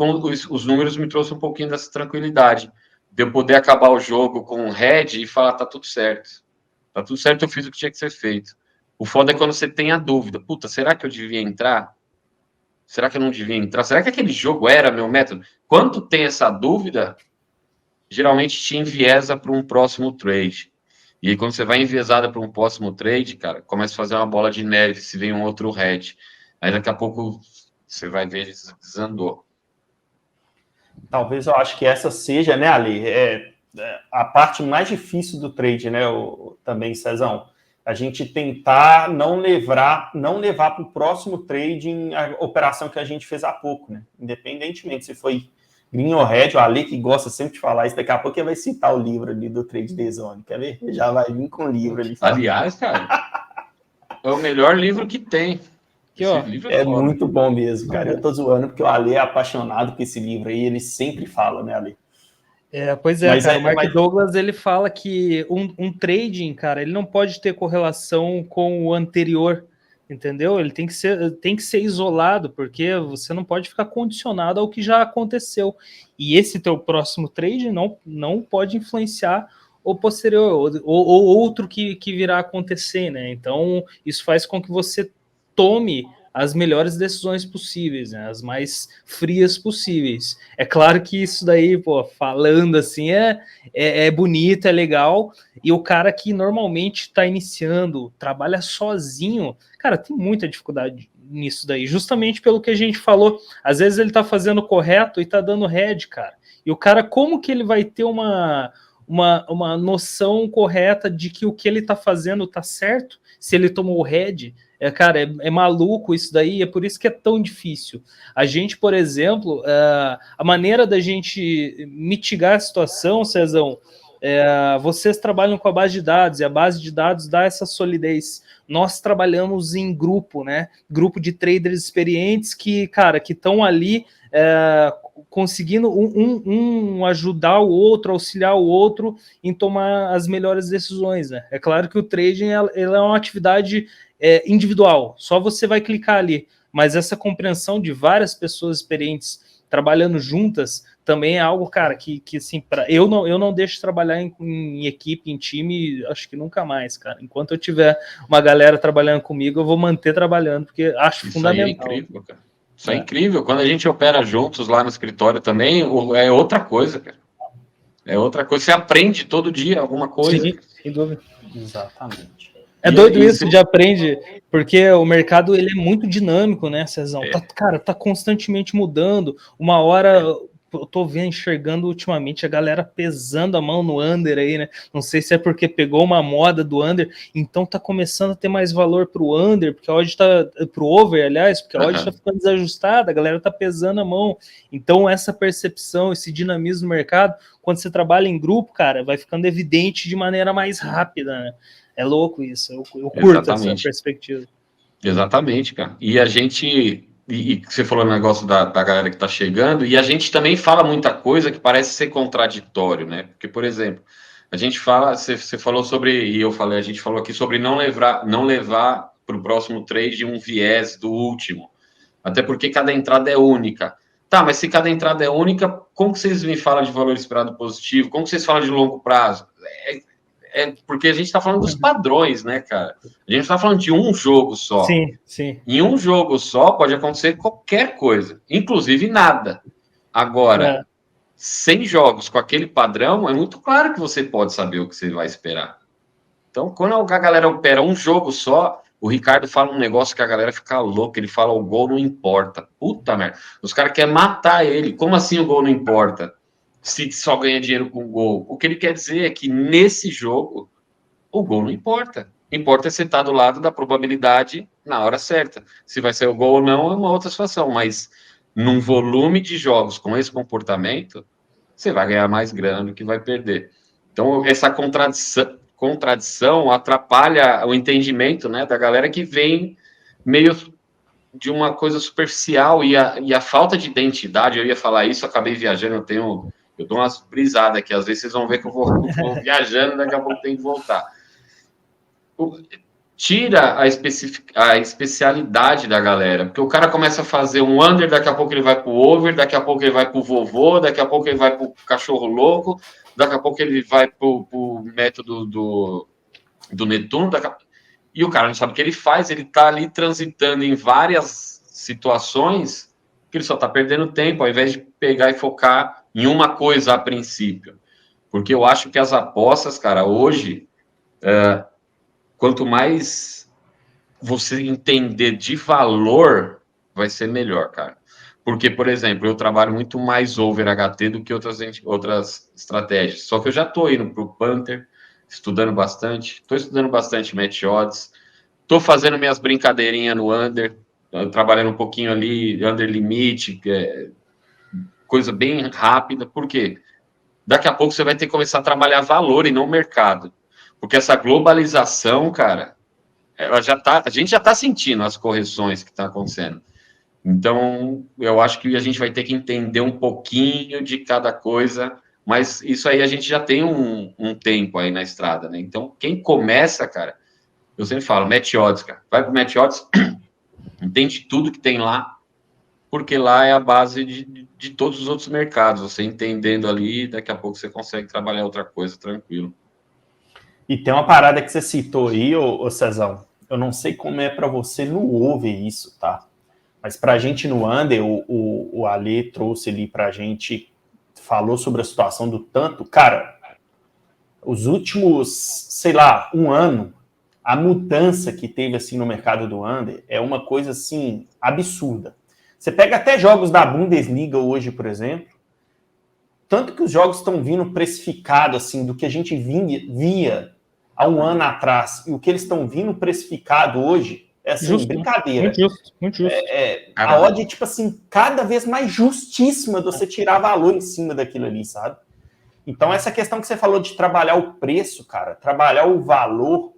os números me trouxeram um pouquinho dessa tranquilidade, de eu poder acabar o jogo com um head e falar, tá tudo certo. Tá tudo certo, eu fiz o que tinha que ser feito. O foda é quando você tem a dúvida, puta, será que eu devia entrar? Será que eu não devia entrar? Será que aquele jogo era meu método? Quando tem essa dúvida, geralmente te enviesa para um próximo trade. E aí, quando você vai enviesada para um próximo trade, cara, começa a fazer uma bola de neve, se vem um outro head. Aí daqui a pouco você vai ver ele desandou. Talvez eu acho que essa seja, né, Ali? a parte mais difícil do trade, né, também, Cezão, a gente tentar não levar para o próximo trading a operação que a gente fez há pouco, né? Independentemente se foi green ou red, o Ale que gosta sempre de falar isso, daqui a pouco ele vai citar o livro ali do Trade The Zone, quer ver? Já vai vir com o livro ali. Aliás, cara, é o melhor livro que tem. Aqui, ó, livro é muito bom mesmo, cara. Eu tô zoando porque o Ale é apaixonado por esse livro aí, ele sempre fala, né, Ale? Pois é, cara, o Mark Douglas, ele fala que um trading, cara, ele não pode ter correlação com o anterior, entendeu? Ele tem que ser isolado, porque você não pode ficar condicionado ao que já aconteceu. E esse teu próximo trade não pode influenciar o posterior, ou outro que virá a acontecer, né? Então, isso faz com que você tome as melhores decisões possíveis, né? As mais frias possíveis. É claro que isso daí, pô, falando assim, é bonito, é legal, e o cara que normalmente está iniciando, trabalha sozinho, cara, tem muita dificuldade nisso daí, justamente pelo que a gente falou. Às vezes ele tá fazendo correto e tá dando head, cara. E o cara, como que ele vai ter uma noção correta de que o que ele tá fazendo tá certo, se ele tomou o head? Cara, é maluco isso daí, é por isso que é tão difícil. A gente, por exemplo, a maneira da gente mitigar a situação, Cezão, vocês trabalham com a base de dados, e a base de dados dá essa solidez. Nós trabalhamos em grupo, né? Grupo de traders experientes que, cara, que estão ali conseguindo um ajudar o outro, auxiliar o outro em tomar as melhores decisões, né? É claro que o trading ela é uma atividade individual, só você vai clicar ali, mas essa compreensão de várias pessoas experientes trabalhando juntas também é algo, cara, que assim, eu não deixo de trabalhar em equipe, em time, acho que nunca mais, cara. Enquanto eu tiver uma galera trabalhando comigo, eu vou manter trabalhando, porque acho isso fundamental. Aí é incrível, cara. Isso é incrível. Quando a gente opera juntos lá no escritório também, é outra coisa, cara. É outra coisa. Você aprende todo dia alguma coisa. Sim, sem dúvida. Exatamente. É doido isso de aprende, porque o mercado ele é muito dinâmico, né, Cezão? Cara, tá constantemente mudando. Uma hora eu tô enxergando ultimamente a galera pesando a mão no under aí, né? Não sei se é porque pegou uma moda do under, então tá começando a ter mais valor pro under, porque a odd tá pro over, aliás, porque a odd tá ficando desajustada, a galera tá pesando a mão. Então essa percepção, esse dinamismo do mercado, quando você trabalha em grupo, cara, vai ficando evidente de maneira mais rápida, né? É louco isso, eu curto essa perspectiva. Exatamente, cara. E a gente, e você falou o negócio da galera que tá chegando, e a gente também fala muita coisa que parece ser contraditório, né? Porque, por exemplo, a gente fala, você falou sobre, e eu falei, a gente falou aqui sobre não levar para o próximo trade um viés do último, até porque cada entrada é única. Tá, mas se cada entrada é única, como que vocês me falam de valor esperado positivo? Como que vocês falam de longo prazo? Porque a gente está falando dos padrões, né, cara? A gente está falando de um jogo só. Sim, sim. Em um jogo só pode acontecer qualquer coisa, inclusive nada. Agora, 100 jogos com aquele padrão, é muito claro que você pode saber o que você vai esperar. Então, quando a galera opera um jogo só, o Ricardo fala um negócio que a galera fica louca. Ele fala: o gol não importa. Puta merda. Os caras querem matar ele. Como assim o gol não importa? Se só ganha dinheiro com gol. O que ele quer dizer é que nesse jogo, o gol não importa. Importa é você estar do lado da probabilidade na hora certa. Se vai ser o gol ou não é uma outra situação, mas num volume de jogos com esse comportamento, você vai ganhar mais grana do que vai perder. Então, essa contradição atrapalha o entendimento, né, da galera que vem meio de uma coisa superficial e a falta de identidade. Eu ia falar isso, acabei viajando, eu dou umas brisadas aqui, às vezes vocês vão ver que eu vou viajando, daqui a pouco tem que voltar. Tira a especialidade da galera, porque o cara começa a fazer um under, daqui a pouco ele vai pro over, daqui a pouco ele vai pro vovô, daqui a pouco ele vai pro cachorro louco, daqui a pouco ele vai pro método do Netuno, e o cara não sabe o que ele faz, ele tá ali transitando em várias situações que ele só tá perdendo tempo, ao invés de pegar e focar em uma coisa a princípio. Porque eu acho que as apostas, cara, hoje, quanto mais você entender de valor, vai ser melhor, cara. Porque, por exemplo, eu trabalho muito mais over HT do que outras estratégias. Só que eu já estou indo para o Panther, estudando bastante, estou estudando bastante match odds, estou fazendo minhas brincadeirinhas no under, trabalhando um pouquinho ali, under limite, coisa bem rápida. Por quê? Daqui a pouco você vai ter que começar a trabalhar valor e não mercado. Porque essa globalização, cara, a gente já está sentindo as correções que estão acontecendo. Então, eu acho que a gente vai ter que entender um pouquinho de cada coisa, mas isso aí a gente já tem um tempo aí na estrada, né? Então, quem começa, cara, eu sempre falo, match odds, cara. Vai pro match odds, entende tudo que tem lá, porque lá é a base de todos os outros mercados. Você entendendo ali, daqui a pouco você consegue trabalhar outra coisa tranquilo. E tem uma parada que você citou aí, ô Cezão. Eu não sei como é para você no over isso, tá? Mas para a gente no under, o Ale trouxe ali para a gente, falou sobre a situação do tanto. Cara, os últimos, sei lá, um ano, a mudança que teve assim no mercado do under é uma coisa assim absurda. Você pega até jogos da Bundesliga hoje, por exemplo, tanto que os jogos estão vindo precificados assim do que a gente via há um ano atrás e o que eles estão vindo precificado hoje é assim, justo, brincadeira. Muito justo, muito justo. A odd, tipo assim, cada vez mais justíssima de você tirar valor em cima daquilo ali, sabe? Então, essa questão que você falou de trabalhar o preço, cara, trabalhar o valor,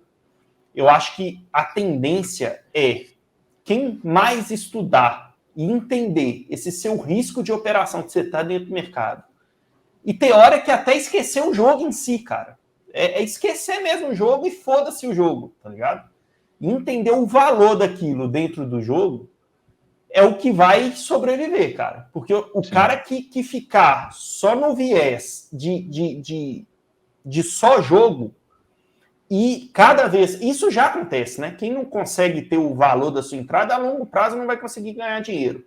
eu acho que a tendência é quem mais estudar e entender esse seu risco de operação que você está dentro do mercado. E tem hora que até esquecer o jogo em si, cara. É esquecer mesmo o jogo e foda-se o jogo, tá ligado? Entender o valor daquilo dentro do jogo é o que vai sobreviver, cara. Porque o cara que ficar só no viés de só jogo, e cada vez... Isso já acontece, né? Quem não consegue ter o valor da sua entrada, a longo prazo não vai conseguir ganhar dinheiro.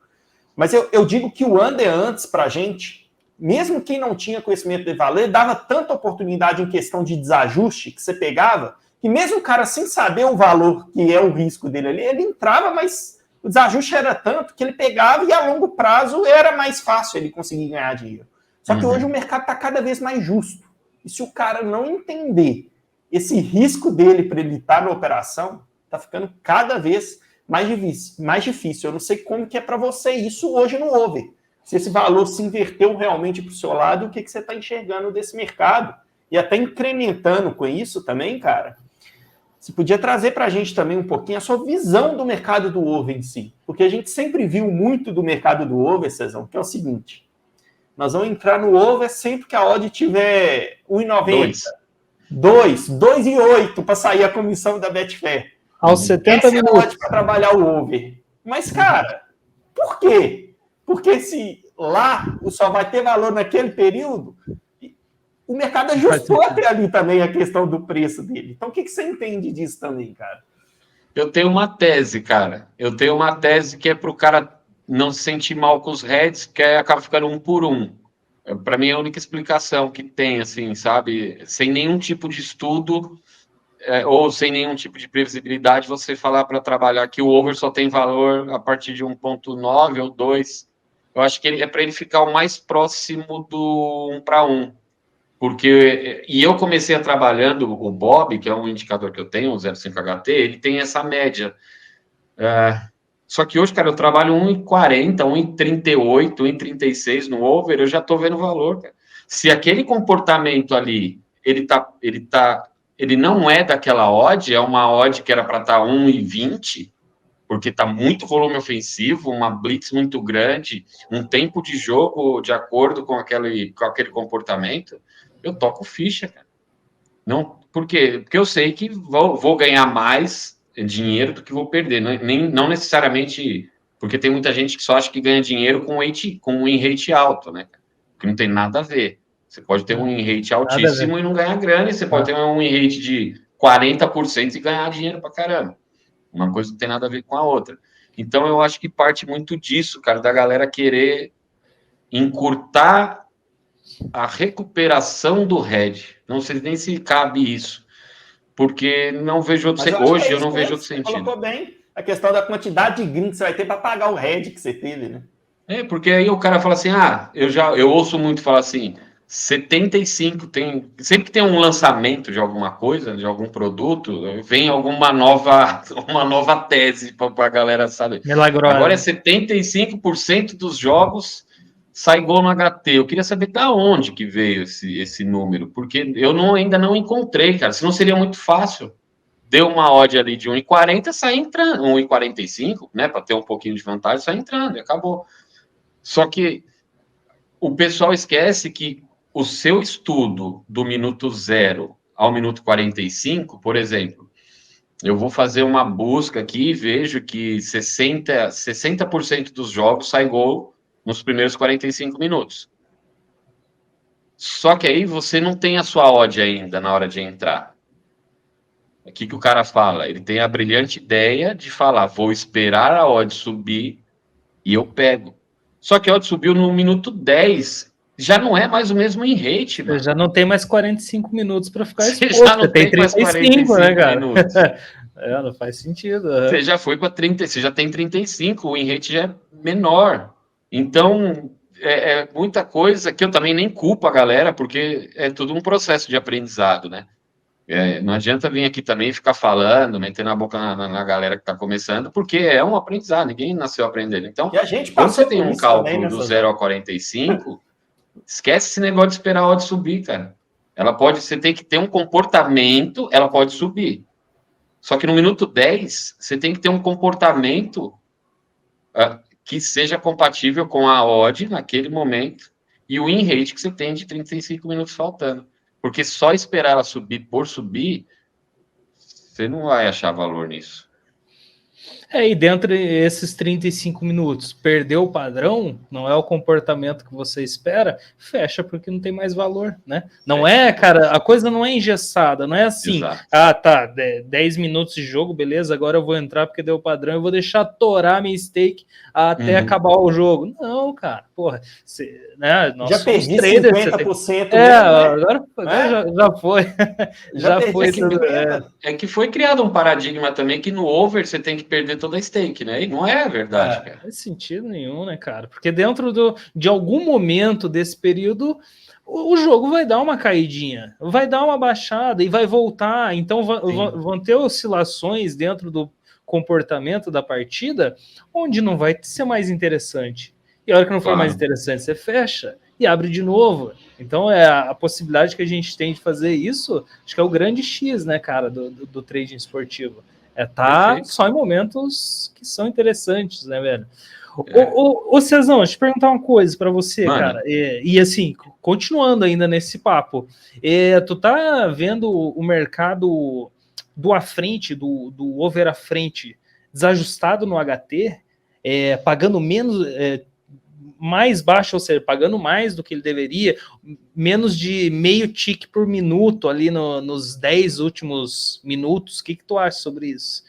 Mas eu digo que o under antes, pra gente, mesmo quem não tinha conhecimento de valor, dava tanta oportunidade em questão de desajuste que você pegava, que mesmo o cara sem saber o valor que é o risco dele ali, ele entrava, mas o desajuste era tanto que ele pegava e a longo prazo era mais fácil ele conseguir ganhar dinheiro. Só que hoje o mercado está cada vez mais justo. E se o cara não entender esse risco dele para ele estar na operação, está ficando cada vez mais difícil. Eu não sei como que é para você isso hoje no over. Se esse valor se inverteu realmente para o seu lado, o que você está enxergando desse mercado? E até incrementando com isso também, cara, você podia trazer para a gente também um pouquinho a sua visão do mercado do over em si. Porque a gente sempre viu muito do mercado do over, Cezão, que é o seguinte: nós vamos entrar no over sempre que a odd tiver 1,90, 2,8 para sair a comissão da Betfair. Aos 70 minutos. Essa é a odd para trabalhar o over. Mas, cara, por quê? Porque se lá só vai ter valor naquele período, o mercado ajustou até ali também a questão do preço dele. Então, o que você entende disso também, cara? Eu tenho uma tese, cara. Eu tenho uma tese que é para o cara não se sentir mal com os heads, que acaba ficando 1 por 1. Para mim, é a única explicação que tem, assim, sabe? Sem nenhum tipo de estudo ou sem nenhum tipo de previsibilidade, você falar para trabalhar que o over só tem valor a partir de 1,9 ou 2. Eu acho que é para ele ficar o mais próximo do 1 para 1. Porque, e eu comecei a trabalhando o Bob, que é um indicador que eu tenho, o 0,5HT, ele tem essa média. Só que hoje, cara, eu trabalho 1,40, 1,38, 1,36 no over, eu já tô vendo o valor, cara. Se aquele comportamento ali, ele não é daquela odd, é uma odd que era para estar 1,20, porque tá muito volume ofensivo, uma blitz muito grande, um tempo de jogo de acordo com aquele comportamento, eu toco ficha, cara. Não, por quê? Porque eu sei que vou ganhar mais dinheiro do que vou perder. Não necessariamente, porque tem muita gente que só acha que ganha dinheiro com um win rate alto, né? Que não tem nada a ver. Você pode ter um win rate altíssimo e não ganhar grana, e você pode ter um win rate de 40% e ganhar dinheiro pra caramba. Uma coisa não tem nada a ver com a outra. Então, eu acho que parte muito disso, cara, da galera querer encurtar a recuperação do head. Não sei nem se cabe isso, porque não vejo outro sentido. Hoje eu não vejo outro sentido. Você colocou bem a questão da quantidade de green que você vai ter para pagar o head que você teve, né? Porque aí o cara fala assim, eu ouço muito falar assim, 75 sempre que tem um lançamento de alguma coisa, de algum produto, vem uma nova tese para a galera saber. Agora é Milagrosa. 75% dos jogos sai gol no HT. Eu queria saber da onde que veio esse número, porque ainda não encontrei, cara, senão seria muito fácil. Deu uma odd ali de 1,40, sai entrando, 1,45, né, para ter um pouquinho de vantagem, sai entrando, e acabou. Só que o pessoal esquece que o seu estudo do minuto 0 ao minuto 45, por exemplo, eu vou fazer uma busca aqui e vejo que 60% dos jogos sai gol nos primeiros 45 minutos. Só que aí você não tem a sua odd ainda na hora de entrar. O que o cara fala? Ele tem a brilhante ideia de falar, vou esperar a odd subir e eu pego. Só que a odd subiu no minuto 10. Já não é mais o mesmo em rate, Você mano. já não tem mais 45 minutos para ficar Você exposto. já não Você tem tem mais 35, né, 45 cara? minutos. Não faz sentido. Você já foi para 30, você já tem 35, o win rate já é menor. Então, é muita coisa que eu também nem culpo a galera, porque é tudo um processo de aprendizado, né? Não adianta vir aqui também ficar falando, metendo a boca na galera que está começando, porque é um aprendizado, ninguém nasceu aprendendo. Então, E a gente quando você passou tem por um isso também cálculo do nessas 0 a 45, esquece esse negócio de esperar a odd subir, cara. Você tem que ter um comportamento, ela pode subir. Só que no minuto 10, você tem que ter um comportamento que seja compatível com a odd naquele momento e o win rate que você tem de 35 minutos faltando. Porque só esperar ela subir por subir, você não vai achar valor nisso. E dentro desses 35 minutos, perdeu o padrão, não é o comportamento que você espera, fecha porque não tem mais valor, né? Não é, cara, a coisa não é engessada, não é assim, Exato. tá, 10 minutos de jogo, beleza, agora eu vou entrar porque deu o padrão, eu vou deixar torar minha stake até acabar o jogo. Não, cara, porra, né, nós já somos perdi traders, 50% mesmo, né? Agora já foi. Já foi. Que foi criado um paradigma também que no over você tem que perder toda a stake, né? E não é verdade, cara. Não faz sentido nenhum, né, cara? Porque dentro de algum momento desse período, o jogo vai dar uma caidinha, vai dar uma baixada e vai voltar. Então vão ter oscilações dentro do comportamento da partida, onde não vai ser mais interessante. E a hora que não for mais interessante, você fecha e abre de novo. Então a possibilidade que a gente tem de fazer isso, acho que é o grande X, né, cara, do trading esportivo. Só em momentos que são interessantes, né, velho? Ô Cezão, deixa eu perguntar uma coisa para você, cara. E assim, continuando ainda nesse papo, tu tá vendo o mercado do à frente, do over à frente, desajustado no HT, pagando menos, mais baixo, ou seja, pagando mais do que ele deveria, menos de meio tique por minuto ali nos 10 últimos minutos. O que tu acha sobre isso?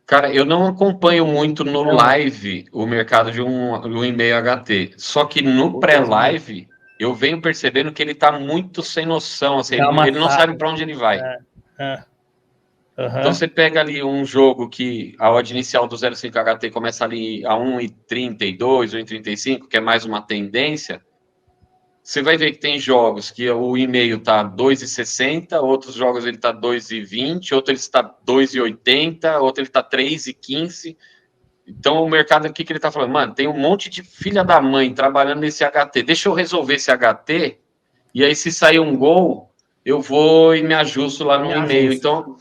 Cara, eu não acompanho muito no live o mercado de um e-mail HT. Só que no pré-live eu venho percebendo que ele tá muito sem noção. Assim, ele não sabe para onde ele vai. Então você pega ali um jogo que a odd inicial do 0,5 HT começa ali a 1,32, 1,35, que é mais uma tendência. Você vai ver que tem jogos que o e-mail está 2,60, outros jogos ele está 2,20, outro ele está 2,80, outro ele está 3,15. Então o mercado aqui que ele está falando, mano, tem um monte de filha da mãe trabalhando nesse HT. Deixa eu resolver esse HT e aí se sair um gol, eu vou e me ajusto lá no e-mail. Então,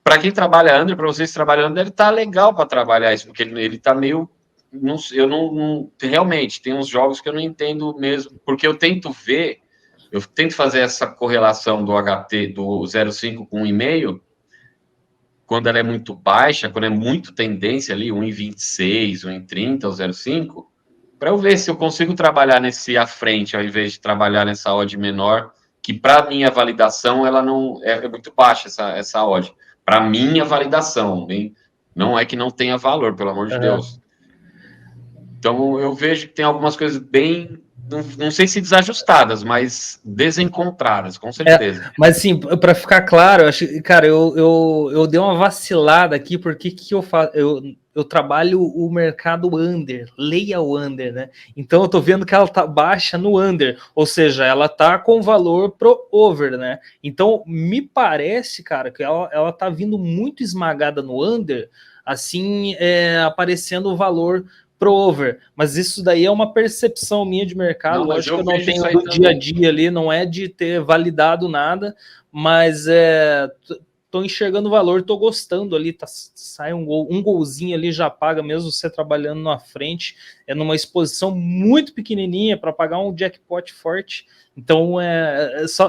para quem trabalha under, para vocês trabalhando, ele tá legal para trabalhar isso, porque ele tá meio realmente tem uns jogos que eu não entendo mesmo, porque eu tento fazer essa correlação do HT do 0,5 com 1,5 quando ela é muito baixa, quando é muito tendência ali, 1,26, 1,30 ou 0,5, para eu ver se eu consigo trabalhar nesse à frente, ao invés de trabalhar nessa odd menor, que para minha validação ela não é muito baixa essa odd. Para minha validação, hein? Não é que não tenha valor, pelo amor de Deus. Então, eu vejo que tem algumas coisas bem, não sei se desajustadas, mas desencontradas, com certeza. Mas, assim, para ficar claro, eu dei uma vacilada aqui, porque que eu faço? eu trabalho o mercado under, leia o under, né? Então eu tô vendo que ela tá baixa no under, ou seja, ela tá com valor pro over, né? Então me parece, cara, que ela tá vindo muito esmagada no under, assim, aparecendo o valor pro over, mas isso daí é uma percepção minha de mercado, Não, mas lógico que eu eu não vejo tenho isso aí do dia a também. dia ali, não é de ter validado nada, mas tô enxergando o valor, tô gostando ali, sai um golzinho ali, já paga, mesmo você trabalhando na frente, numa exposição muito pequenininha para pagar um jackpot forte, então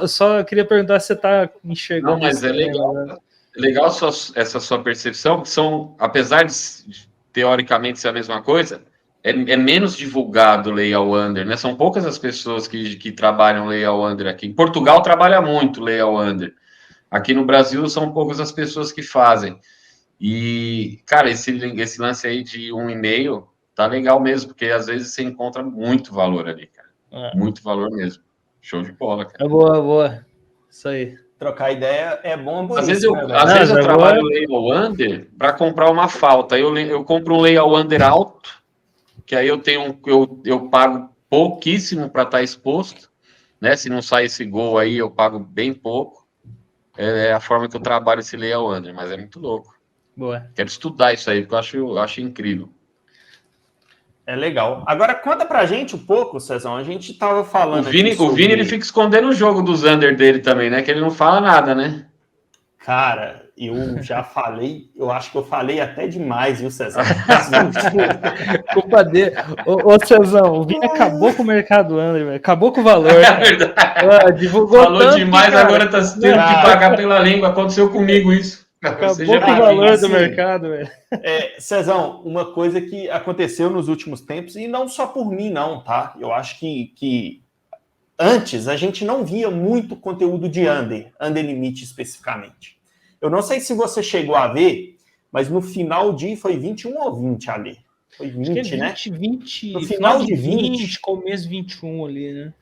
só queria perguntar se você tá Não, enxergando mas isso é também, legal, né? legal essa sua percepção, que são, apesar de teoricamente ser a mesma coisa, é menos divulgado o lay ao under, né? São poucas as pessoas que trabalham lay ao under aqui. Em Portugal trabalha muito lay ao under. Aqui no Brasil são poucas as pessoas que fazem. E, cara, esse lance aí de 1,5 tá legal mesmo, porque às vezes você encontra muito valor ali, cara. Muito valor mesmo. Show de bola, cara. Boa. Isso aí. Trocar ideia é bom por Às vezes isso, né, às velho? vezes eu trabalho lay ao under para comprar uma falta. Eu compro um lay ao under alto, que aí eu pago pouquíssimo para estar exposto, né? Se não sai esse gol aí, eu pago bem pouco. É a forma que eu trabalho esse lay ao under, mas é muito louco. Boa. Quero estudar isso aí, porque eu acho incrível. É legal. Agora, conta pra gente um pouco, Cezão. A gente tava O falando aqui Vini, o Vini, ele fica escondendo o jogo dos under dele também, né? Que ele não fala nada, né? Cara, eu já falei, eu acho que eu falei até demais, viu, Cezão? Culpa dele. Ô Cezão, o Vini acabou com o mercado under, velho. Acabou com o valor. É verdade. Divulgou Falou tanto demais, cara, agora tá tendo que pagar pela língua. Aconteceu comigo isso. acabou com o valor do mercado, velho. Cezão, uma coisa que aconteceu nos últimos tempos, e não só por mim, não, tá? Eu acho que antes a gente não via muito conteúdo de under limite especificamente. Eu não sei se você chegou a ver, mas no final de foi 21 ou 20 ali. Foi 20, acho que é 20, né? 20, no final de 20, começo 21 ali, né?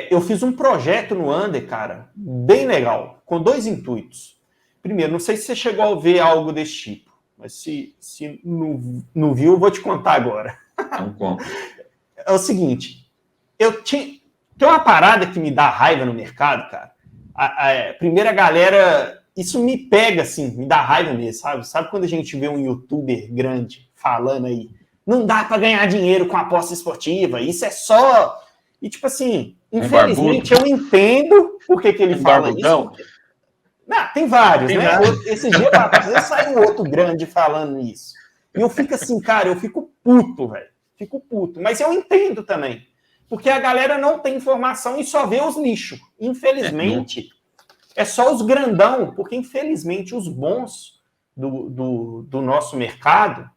Eu fiz um projeto no under, cara, bem legal, com 2 intuitos. Primeiro, não sei se você chegou a ver algo desse tipo, mas se não viu, eu vou te contar agora. Não conta. É o seguinte, tem uma parada que me dá raiva no mercado, cara. Primeiro, a galera... Isso me pega, assim, me dá raiva mesmo, sabe? Sabe quando a gente vê um youtuber grande falando aí, não dá para ganhar dinheiro com aposta esportiva, isso é só... E, tipo assim, infelizmente, eu entendo por que ele fala isso. Não, tem vários, né? Esses dias pra trás saiu outro grande falando isso. E eu fico assim, cara, eu fico puto, velho. Fico puto. Mas eu entendo também. Porque a galera não tem informação e só vê os lixos. Infelizmente, é só os grandão, porque infelizmente os bons do nosso mercado,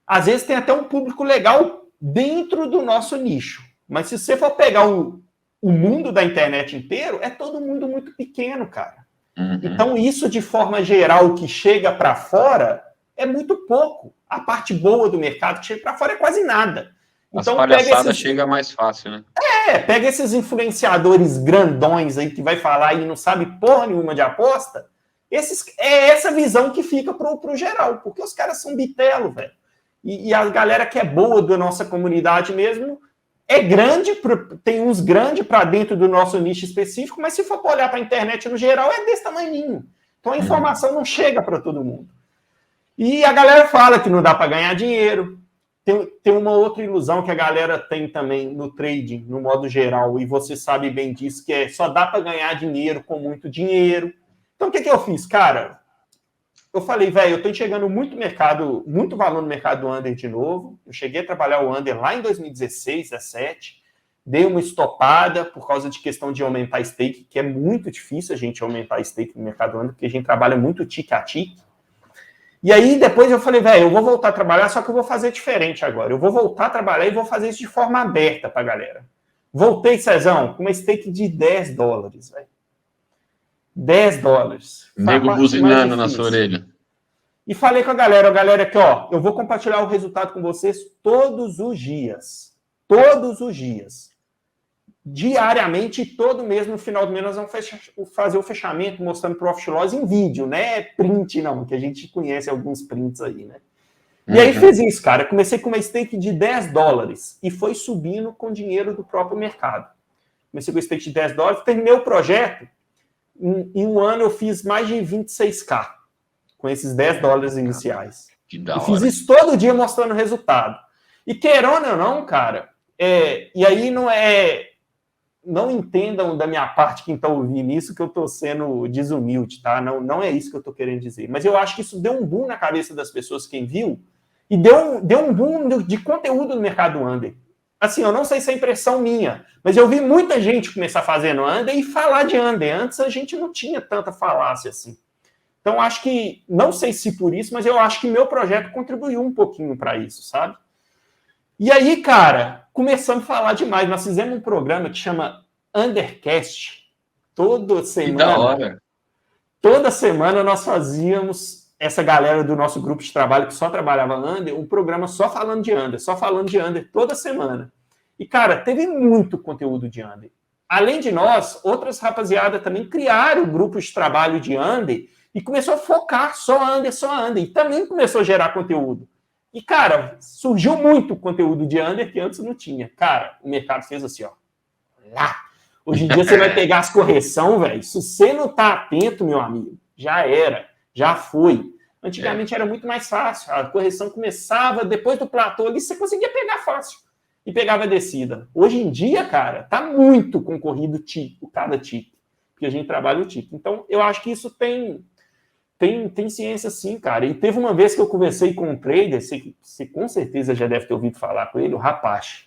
às vezes tem até um público legal dentro do nosso nicho. Mas se você for pegar o mundo da internet inteiro, é todo mundo muito pequeno, cara. Uhum. Então isso, de forma geral, que chega para fora, é muito pouco. A parte boa do mercado que chega para fora é quase nada. Então, as palhaçadas chega mais fácil, né? Pega esses influenciadores grandões aí que vai falar e não sabe porra nenhuma de aposta. É essa visão que fica pro geral, porque os caras são bitelo, velho. E a galera que é boa da nossa comunidade mesmo é grande, tem uns grandes para dentro do nosso nicho específico, mas se for olhar para a internet no geral, é desse tamanhinho. Então a informação não chega para todo mundo. E a galera fala que não dá para ganhar dinheiro. Tem uma outra ilusão que a galera tem também no trading, no modo geral, e você sabe bem disso, que é só dá para ganhar dinheiro com muito dinheiro. Então, o que eu fiz? Cara, eu falei, velho, eu estou enxergando muito valor no mercado do under de novo. Eu cheguei a trabalhar o under lá em 2016, 2017, dei uma estopada por causa de questão de aumentar stake, que é muito difícil a gente aumentar stake no mercado under, porque a gente trabalha muito tique a tique. E aí, depois eu falei, velho, eu vou voltar a trabalhar, só que eu vou fazer diferente agora. Eu vou voltar a trabalhar e vou fazer isso de forma aberta pra galera. Voltei, Cezão, com uma stake de $10, velho. $10. Nego buzinando na sua orelha. E falei com a galera aqui, ó, eu vou compartilhar o resultado com vocês todos os dias. Todos os dias. Diariamente, todo mês, no final do mês, nós vamos fazer o fechamento, mostrando Profit Loss em vídeo, né? Print não, que a gente conhece alguns prints aí, né? E aí fiz isso, cara. Comecei com uma stake de $10 e foi subindo com dinheiro do próprio mercado. Comecei com uma stake de $10, terminei o projeto. Em um ano eu fiz mais de 26K com esses $10 iniciais. Que da hora. E fiz isso todo dia mostrando resultado. E queirando ou não, cara, e aí não entendam da minha parte quem está ouvindo isso que eu estou sendo desumilde, tá? Não é isso que eu estou querendo dizer. Mas eu acho que isso deu um boom na cabeça das pessoas, quem viu, e deu um boom de conteúdo no mercado under. Assim, eu não sei se é impressão minha, mas eu vi muita gente começar fazendo under e falar de under. Antes a gente não tinha tanta falácia assim. Então, acho que, não sei se por isso, mas eu acho que meu projeto contribuiu um pouquinho para isso, sabe? E aí, cara, começamos a falar demais. Nós fizemos um programa que chama Undercast. Toda semana. Que da hora. Toda semana nós fazíamos, essa galera do nosso grupo de trabalho que só trabalhava under, um programa só falando de under, toda semana. E, cara, teve muito conteúdo de under. Além de nós, outras rapaziadas também criaram grupos de trabalho de under e começou a focar só under. E também começou a gerar conteúdo. E, cara, surgiu muito conteúdo de under que antes não tinha. Cara, o mercado fez assim, ó. Lá. Hoje em dia você vai pegar as correções, velho. Se você não tá atento, meu amigo, já era. Já foi. Antigamente era muito mais fácil. A correção começava, depois do platô ali, você conseguia pegar fácil. E pegava a descida. Hoje em dia, cara, tá muito concorrido cada tique. Porque a gente trabalha o tique. Então, eu acho que isso tem ciência sim, cara. E teve uma vez que eu conversei com um trader, você com certeza já deve ter ouvido falar com ele, o Rapache.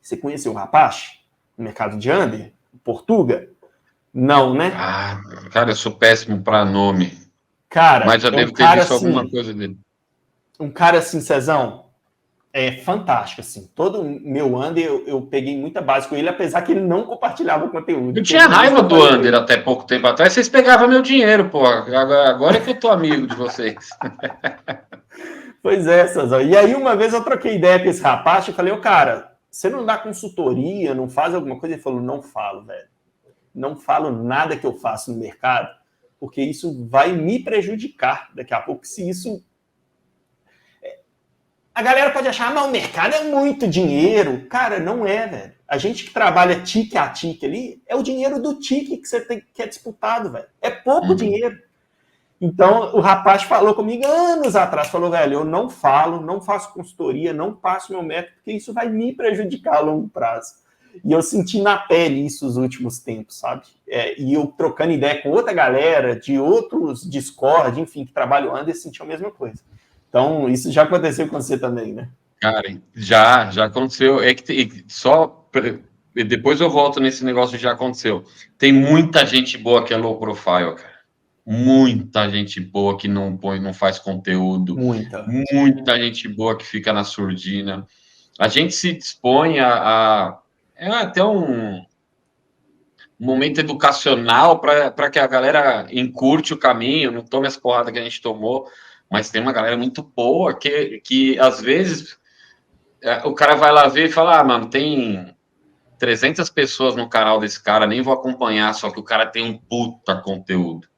Você conheceu o Rapache? No mercado de under? Portuga? Não, né? Ah, cara, eu sou péssimo para nome. Cara, mas já devo ter visto assim, alguma coisa dele. Um cara assim, Cezão, fantástico, assim. Todo meu under, eu peguei muita base com ele, apesar que ele não compartilhava conteúdo. Eu tinha raiva do under até pouco tempo atrás. Vocês pegavam meu dinheiro, pô. Agora é que eu tô amigo de vocês. Pois é, Cezão. E aí, uma vez eu troquei ideia com esse rapaz e falei, cara, você não dá consultoria, não faz alguma coisa? Ele falou, não falo, velho. Não falo nada que eu faço no mercado, porque isso vai me prejudicar daqui a pouco, se isso... A galera pode achar, mas o mercado é muito dinheiro. Cara, não é, velho. A gente que trabalha tique a tique ali, é o dinheiro do tique que é disputado, velho. É pouco dinheiro. Então, o rapaz falou comigo anos atrás, falou, velho, eu não falo, não faço consultoria, não passo meu método, porque isso vai me prejudicar a longo prazo. E eu senti na pele isso nos últimos tempos, sabe? E eu trocando ideia com outra galera, de outros Discord, enfim, que trabalham under, senti a mesma coisa. Então, isso já aconteceu com você também, né? Cara, já aconteceu. É que depois eu volto nesse negócio que já aconteceu. Tem muita gente boa que é low profile, cara. Muita gente boa que não faz conteúdo. Muita gente boa que fica na surdina. A gente se dispõe é até um momento educacional para que a galera encurte o caminho, não tome as porradas que a gente tomou. Mas tem uma galera muito boa que às vezes o cara vai lá ver e fala, mano, tem 300 pessoas no canal desse cara, nem vou acompanhar, só que o cara tem um puta conteúdo.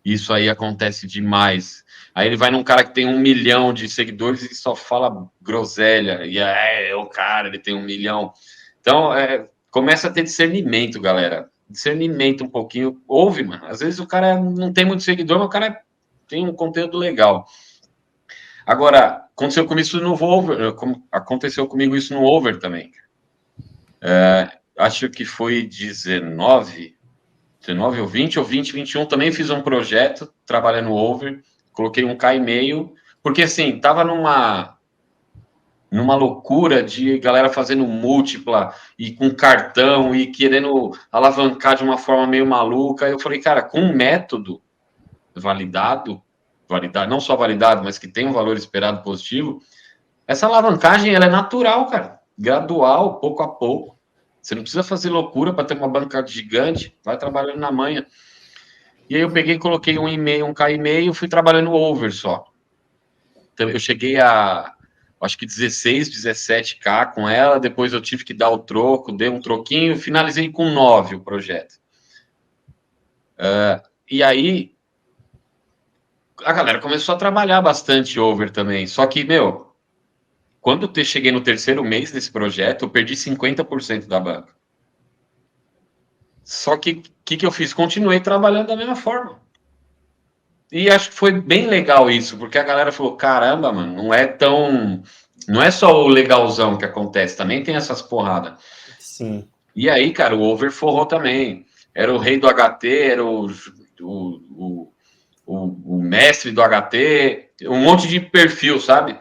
Isso aí acontece demais. Aí ele vai num cara que tem 1 milhão de seguidores e só fala groselha. E o cara, ele tem 1 milhão. Então, começa a ter discernimento, galera. Discernimento um pouquinho. Ouve, mano. Às vezes o cara não tem muito seguidor, mas o cara tem um conteúdo legal. Agora, aconteceu comigo isso no over, aconteceu comigo isso no over também. Acho que foi 19 ou 20 ou 21, também fiz um projeto trabalhando no over, coloquei 1,5K, porque assim, tava numa loucura de galera fazendo múltipla e com cartão e querendo alavancar de uma forma meio maluca. Eu falei, cara, com um método validado, não só validado, mas que tem um valor esperado positivo, essa alavancagem ela é natural, cara, gradual, pouco a pouco. Você não precisa fazer loucura para ter uma banca gigante, vai trabalhando na manha. E aí eu peguei, coloquei 1,5K, fui trabalhando over só. Então eu cheguei a, acho que 16, 17K com ela, depois eu tive que dar o troco, dei um troquinho, finalizei com 9 o projeto. E aí, a galera começou a trabalhar bastante over também. Só que, meu, quando eu cheguei no terceiro mês desse projeto, eu perdi 50% da banca. Só que o que eu fiz? Continuei trabalhando da mesma forma. E acho que foi bem legal isso, porque a galera falou: caramba, mano, não é tão. Não é só o legalzão que acontece, também tem essas porradas. Sim. E aí, cara, o over forrou também. Era o rei do HT, era o mestre do HT, um monte de perfil, sabe?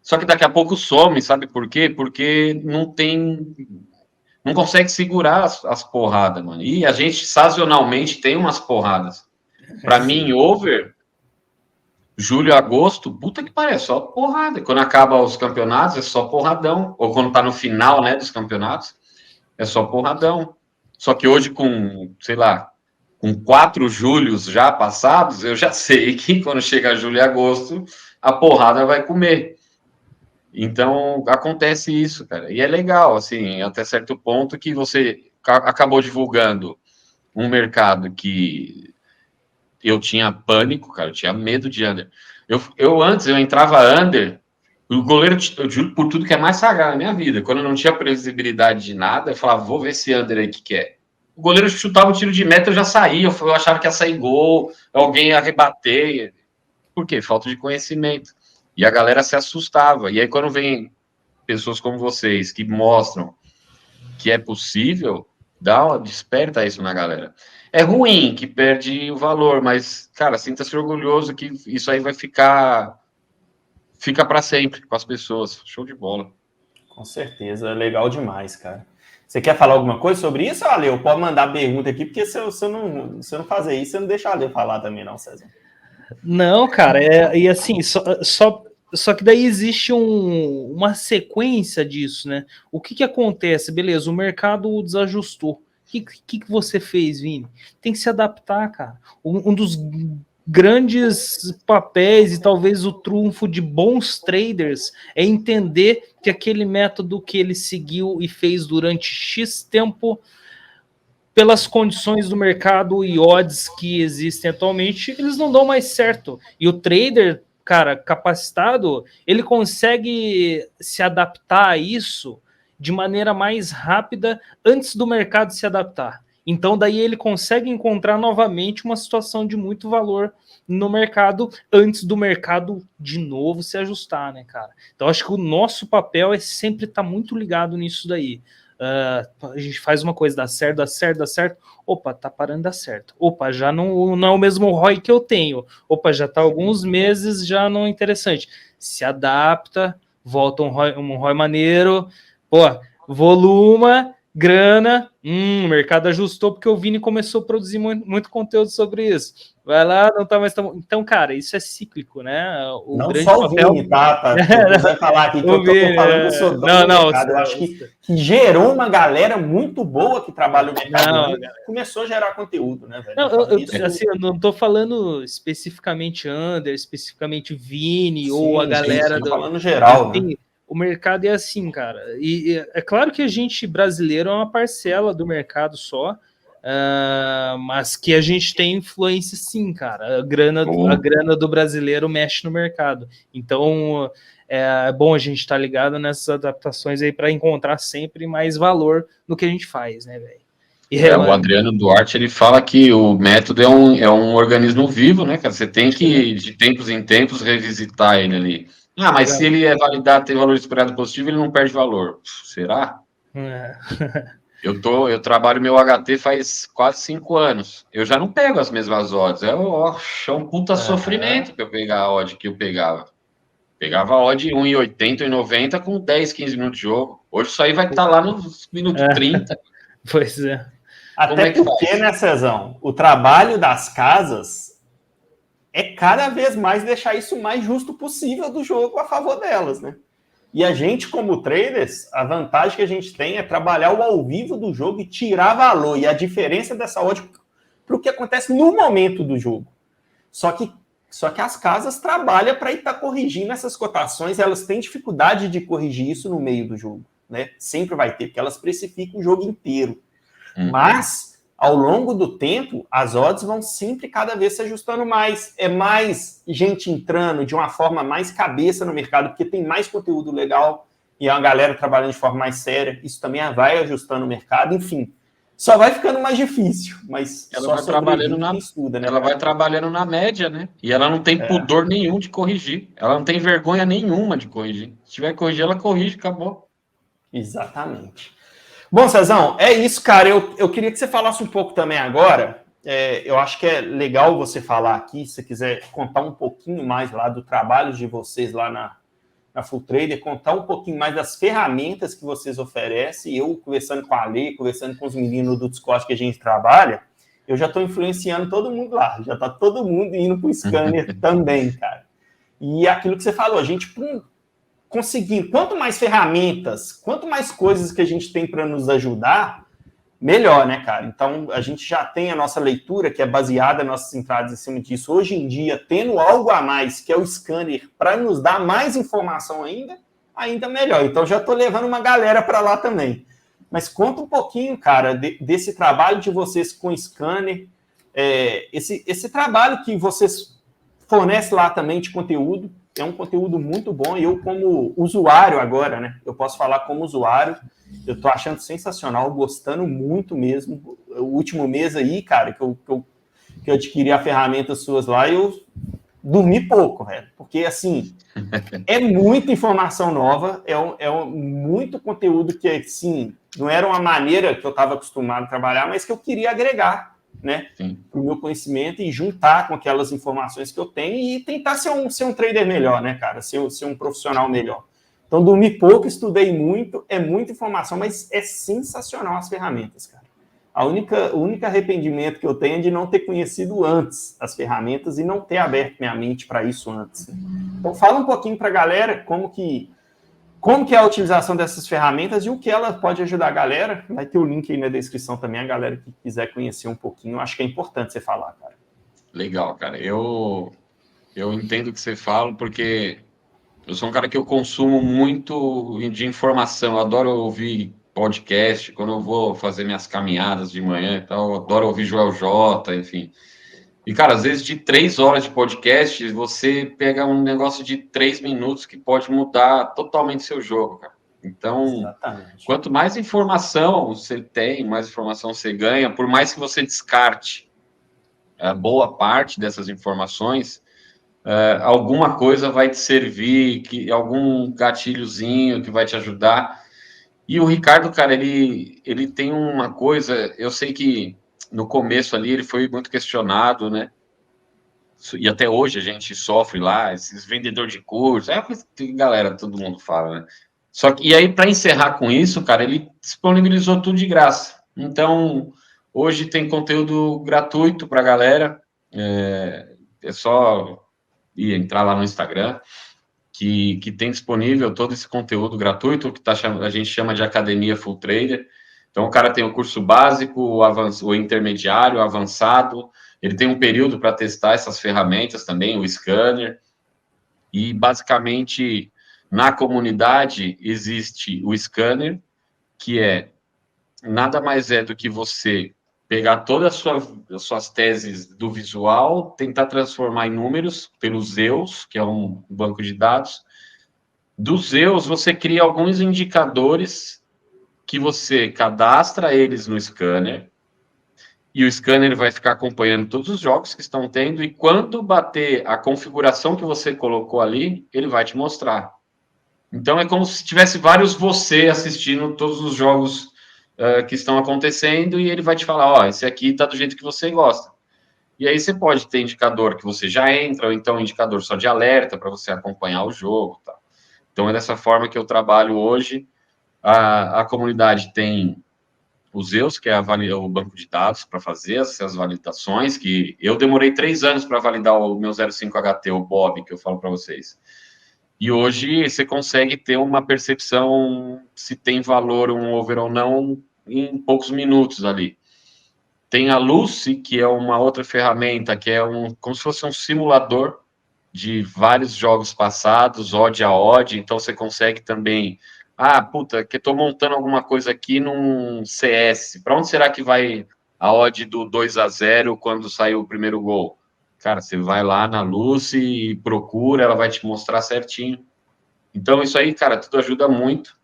Só que daqui a pouco some, sabe por quê? Porque não tem. Não consegue segurar as porradas, mano. E a gente, sazonalmente, tem umas porradas. Para mim, over, julho, agosto, puta que pariu, é só porrada. Quando acaba os campeonatos, é só porradão. Ou quando tá no final, né, dos campeonatos, é só porradão. Só que hoje, com, sei lá, com 4 julhos já passados, eu já sei que quando chega julho e agosto, a porrada vai comer. Então, acontece isso, cara. E é legal, assim, até certo ponto que você acabou divulgando um mercado que eu tinha pânico, cara, eu tinha medo de under. Antes, eu entrava under, o goleiro, eu juro por tudo que é mais sagrado na minha vida. Quando eu não tinha previsibilidade de nada, eu falava, vou ver esse under aí que é. O goleiro chutava o tiro de meta, eu já saía, eu achava que ia sair gol, alguém ia rebater. Por quê? Falta de conhecimento. E a galera se assustava. E aí, quando vem pessoas como vocês que mostram que é possível, desperta isso na galera. É ruim que perde o valor, mas, cara, sinta-se orgulhoso que isso aí vai fica para sempre com as pessoas. Show de bola. Com certeza, é legal demais, cara. Você quer falar alguma coisa sobre isso, Ale? Pode mandar pergunta aqui, porque se eu não fazer isso, você não deixa a Ale falar também, não, César. Não, cara, e assim, só que daí existe uma sequência disso, né? O que acontece? Beleza, o mercado desajustou. O que você fez, Vini? Tem que se adaptar, cara. Um dos grandes papéis e talvez o trunfo de bons traders é entender que aquele método que ele seguiu e fez durante X tempo, pelas condições do mercado e odds que existem atualmente, eles não dão mais certo. E o trader, cara, capacitado, ele consegue se adaptar a isso de maneira mais rápida antes do mercado se adaptar. Então, daí ele consegue encontrar novamente uma situação de muito valor no mercado antes do mercado de novo se ajustar, né, cara? Então, acho que o nosso papel é sempre estar muito ligado nisso daí. A gente faz uma coisa, dá certo. Opa, tá parando de dar certo. Opa, já não é o mesmo ROI que eu tenho. Opa, já tá alguns meses, já não é interessante. Se adapta, volta um ROI maneiro. Pô, voluma, grana. O mercado ajustou porque o Vini começou a produzir muito conteúdo sobre isso. Vai lá, não tá mais tão... Então, cara, isso é cíclico, né? O não só o papel... Vini, tá? Eu vou falar aqui que eu tô falando que eu sou dono do mercado. Eu acho que gerou uma galera muito boa que trabalha no mercado e começou a gerar conteúdo, né, velho? Eu não tô falando especificamente Under, especificamente Vini, ou a galera do... falando geral, né? O mercado é assim, cara. E é claro que a gente, brasileiro, é uma parcela do mercado só, mas que a gente tem influência sim, cara. A grana do brasileiro mexe no mercado. Então, é bom a gente estar ligado nessas adaptações aí para encontrar sempre mais valor no que a gente faz, né, velho? O Adriano Duarte, ele fala que o método é um organismo vivo, né, cara? Você tem que, de tempos em tempos, revisitar ele ali. Mas se ele é validado, tem valor esperado positivo, ele não perde valor. Será? Eu trabalho meu HT faz quase 5 anos. Eu já não pego as mesmas odds. É um puta sofrimento para eu pegar a odd que eu pegava. Pegava a odd 1,80, 1,90 com 10, 15 minutos de jogo. Hoje isso aí vai estar lá nos minutos 30. Pois é. Até porque, né, Cezão, o trabalho das casas é cada vez mais deixar isso o mais justo possível do jogo a favor delas, né? E a gente, como traders, a vantagem que a gente tem é trabalhar o ao vivo do jogo e tirar valor. E a diferença dessa odd para o que acontece no momento do jogo. Só que as casas trabalham para estar corrigindo essas cotações, elas têm dificuldade de corrigir isso no meio do jogo, né? Sempre vai ter, porque elas precificam o jogo inteiro. Mas ao longo do tempo, as odds vão sempre cada vez se ajustando mais. É mais gente entrando de uma forma mais cabeça no mercado, porque tem mais conteúdo legal e a galera trabalhando de forma mais séria. Isso também vai ajustando o mercado. Enfim, só vai ficando mais difícil. Mas ela só vai trabalhando na estuda, né? Ela vai trabalhando na média, né? E ela não tem pudor nenhum de corrigir. Ela não tem vergonha nenhuma de corrigir. Se tiver que corrigir, ela corrige, acabou. Exatamente. Bom, Cezão, é isso, cara. Eu queria que você falasse um pouco também agora. Eu acho que é legal você falar aqui, se você quiser contar um pouquinho mais lá do trabalho de vocês lá na Full Trader, contar um pouquinho mais das ferramentas que vocês oferecem. Eu, conversando com a Lê, conversando com os meninos do Discord que a gente trabalha, eu já estou influenciando todo mundo lá. Já está todo mundo indo para o scanner também, cara. E aquilo que você falou, a gente conseguir, quanto mais ferramentas, quanto mais coisas que a gente tem para nos ajudar, melhor, né, cara? Então, a gente já tem a nossa leitura, que é baseada nas nossas entradas em cima disso. Hoje em dia, tendo algo a mais, que é o scanner, para nos dar mais informação ainda melhor. Então, já estou levando uma galera para lá também. Mas conta um pouquinho, cara, desse trabalho de vocês com o scanner, esse trabalho que vocês fornecem lá também de conteúdo. É um conteúdo muito bom e eu, como usuário agora, né? Eu posso falar como usuário, eu estou achando sensacional, gostando muito mesmo. O último mês aí, cara, que eu adquiri a ferramenta suas lá, eu dormi pouco, velho. Porque, assim, é muita informação nova, muito conteúdo que, assim, não era uma maneira que eu estava acostumado a trabalhar, mas que eu queria agregar, né, para o meu conhecimento e juntar com aquelas informações que eu tenho e tentar ser um trader melhor, né, cara? Ser um profissional melhor. Então, dormi pouco, estudei muito, é muita informação, mas é sensacional as ferramentas, cara. O único arrependimento que eu tenho é de não ter conhecido antes as ferramentas e não ter aberto minha mente para isso antes. Né? Então, fala um pouquinho para a galera como que é a utilização dessas ferramentas e o que ela pode ajudar a galera. Vai ter o link aí na descrição também, a galera que quiser conhecer um pouquinho. Eu acho que é importante você falar, cara. Legal, cara. Eu entendo o que você fala, porque eu sou um cara que eu consumo muito de informação. Eu adoro ouvir podcast, quando eu vou fazer minhas caminhadas de manhã e tal. Eu adoro ouvir Joel J, enfim. E, cara, às vezes de 3 horas de podcast, você pega um negócio de 3 minutos que pode mudar totalmente seu jogo, cara. Então, exatamente, quanto mais informação você tem, mais informação você ganha, por mais que você descarte boa parte dessas informações, alguma coisa vai te servir, algum gatilhozinho que vai te ajudar. E o Ricardo, cara, ele tem uma coisa, eu sei que no começo ali ele foi muito questionado, né? E até hoje a gente sofre lá, esses vendedores de curso, é a coisa que galera, todo mundo fala, né? Só que, e aí, para encerrar com isso, cara, ele disponibilizou tudo de graça. Então, hoje tem conteúdo gratuito para a galera, é só entrar lá no Instagram, que tem disponível todo esse conteúdo gratuito, que a gente chama de Academia Full Trader. Então, o cara tem o curso básico, o intermediário, o avançado. Ele tem um período para testar essas ferramentas também, o scanner. E, basicamente, na comunidade existe o scanner, que nada mais é do que você pegar todas as suas teses do visual, tentar transformar em números pelos Zeus, que é um banco de dados. Dos Zeus, você cria alguns indicadores que você cadastra eles no scanner, e o scanner vai ficar acompanhando todos os jogos que estão tendo, e quando bater a configuração que você colocou ali, ele vai te mostrar. Então, é como se tivesse vários você assistindo todos os jogos que estão acontecendo, e ele vai te falar, ó, esse aqui tá do jeito que você gosta. E aí você pode ter indicador que você já entra, ou então indicador só de alerta para você acompanhar o jogo. Tá? Então, é dessa forma que eu trabalho hoje. A comunidade tem o Zeus, que é o banco de dados para fazer essas validações, que eu demorei 3 anos para validar o meu 05HT, o Bob, que eu falo para vocês. E hoje você consegue ter uma percepção se tem valor um over ou não em poucos minutos ali. Tem a Lucy, que é uma outra ferramenta, que é como se fosse um simulador de vários jogos passados, odd a odd, então você consegue também... que estou montando alguma coisa aqui num CS, para onde será que vai a odd do 2-0 quando saiu o primeiro gol. Cara, você vai lá na Lucy e procura, ela vai te mostrar certinho. Então, isso aí, cara, tudo ajuda muito.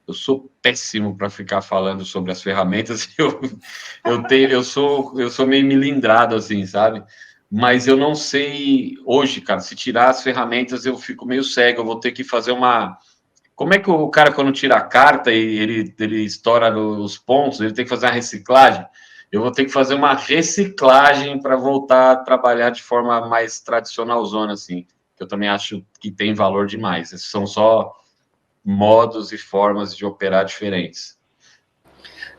Eu sou péssimo para ficar falando sobre as ferramentas. Eu sou meio milindrado, assim, sabe? Mas eu não sei hoje, cara. Se tirar as ferramentas, eu fico meio cego. Eu vou ter que fazer uma. Como é que o cara, quando tira a carta e ele estoura os pontos, ele tem que fazer uma reciclagem? Eu vou ter que fazer uma reciclagem para voltar a trabalhar de forma mais tradicionalzona, assim. Que eu também acho que tem valor demais. Esses são só modos e formas de operar diferentes.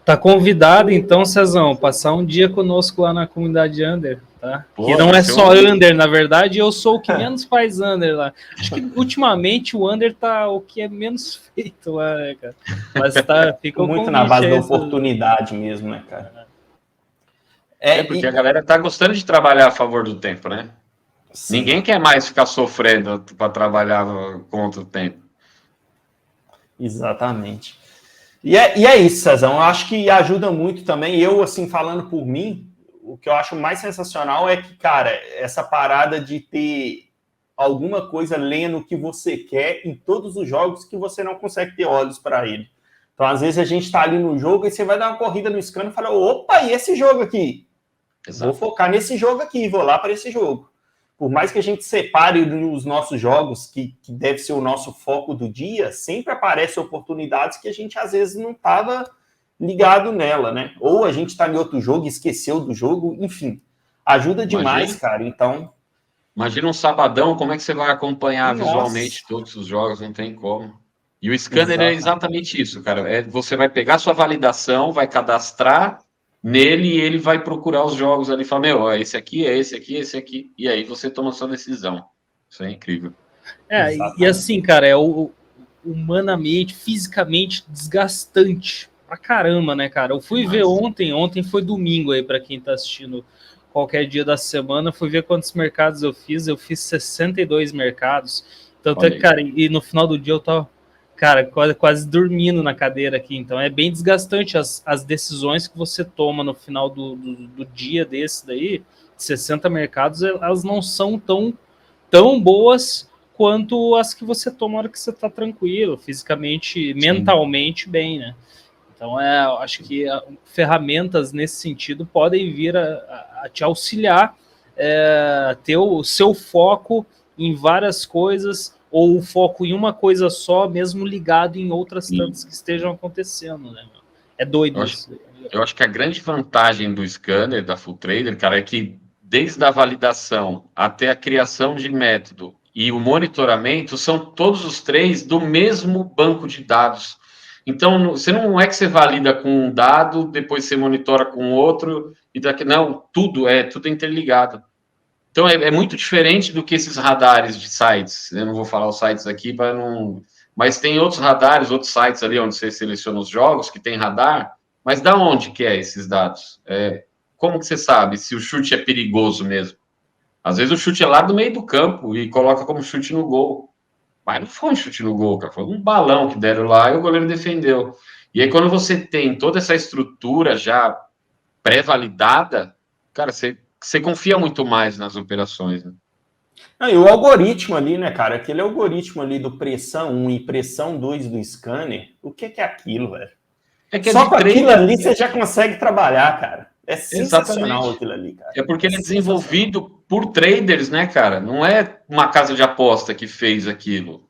Tá convidado, então, Cezão, passar um dia conosco lá na comunidade Under, tá? Pô, que não é só Under, na verdade, eu sou o que menos faz Under lá. Acho que ultimamente o Under tá o que é menos feito lá, né, cara? Mas tá, fica muito na base da oportunidade mesmo, né, cara? Porque a galera tá gostando de trabalhar a favor do tempo, né? Sim. Ninguém quer mais ficar sofrendo para trabalhar contra o tempo. Exatamente. E é isso, Cezão. Eu acho que ajuda muito também. Eu, assim, falando por mim, o que eu acho mais sensacional é que, cara, essa parada de ter alguma coisa lendo o que você quer em todos os jogos que você não consegue ter olhos para ele. Então, às vezes, a gente tá ali no jogo e você vai dar uma corrida no scan e fala, opa, e esse jogo aqui? Exato. Vou focar nesse jogo aqui, vou lá para esse jogo. Por mais que a gente separe os nossos jogos, que deve ser o nosso foco do dia, sempre aparecem oportunidades que a gente, às vezes, não estava ligado nela, né? Ou a gente está em outro jogo e esqueceu do jogo, enfim. Ajuda demais, cara, então... Imagina um sabadão, como é que você vai acompanhar visualmente todos os jogos? Não tem como. E o scanner é exatamente isso, cara. Você vai pegar sua validação, vai cadastrar nele e ele vai procurar os jogos ali e falar, meu, esse aqui, esse aqui. E aí você toma sua decisão. Isso é incrível. E assim, cara, é humanamente, fisicamente desgastante pra caramba, né, cara? Eu fui ver ontem foi domingo aí, pra quem tá assistindo qualquer dia da semana, fui ver quantos mercados eu fiz 62 mercados. Tanto é que, cara, e no final do dia eu tava, cara, quase dormindo na cadeira aqui. Então é bem desgastante as decisões que você toma no final do dia desse daí, 60 mercados, elas não são tão boas quanto as que você toma na hora que você tá tranquilo, fisicamente, mentalmente bem, né? Então, acho que ferramentas nesse sentido podem vir a te auxiliar, ter o seu foco em várias coisas, ou o foco em uma coisa só, mesmo ligado em outras tantas que estejam acontecendo, né? É doido isso. Eu acho que a grande vantagem do scanner, da Full Trader, cara, é que desde a validação até a criação de método e o monitoramento são todos os três do mesmo banco de dados. Então, você não é que você valida com um dado, depois você monitora com outro, e daqui não, tudo é interligado. Então, é muito diferente do que esses radares de sites. Eu não vou falar os sites aqui para não... Mas tem outros radares, outros sites ali onde você seleciona os jogos que tem radar, mas da onde que é esses dados? Como que você sabe se o chute é perigoso mesmo? Às vezes o chute é lá do meio do campo e coloca como chute no gol. Mas não foi um chute no gol, cara. Foi um balão que deram lá e o goleiro defendeu. E aí, quando você tem toda essa estrutura já pré-validada, cara, você confia muito mais nas operações, né? E o algoritmo ali, né, cara? Aquele algoritmo ali do pressão 1 e pressão 2 do scanner, o que é aquilo, velho? Só com aquilo ali você já consegue trabalhar, cara. É sensacional aquilo ali, cara. É porque ele é desenvolvido por traders, né, cara? Não é uma casa de aposta que fez aquilo.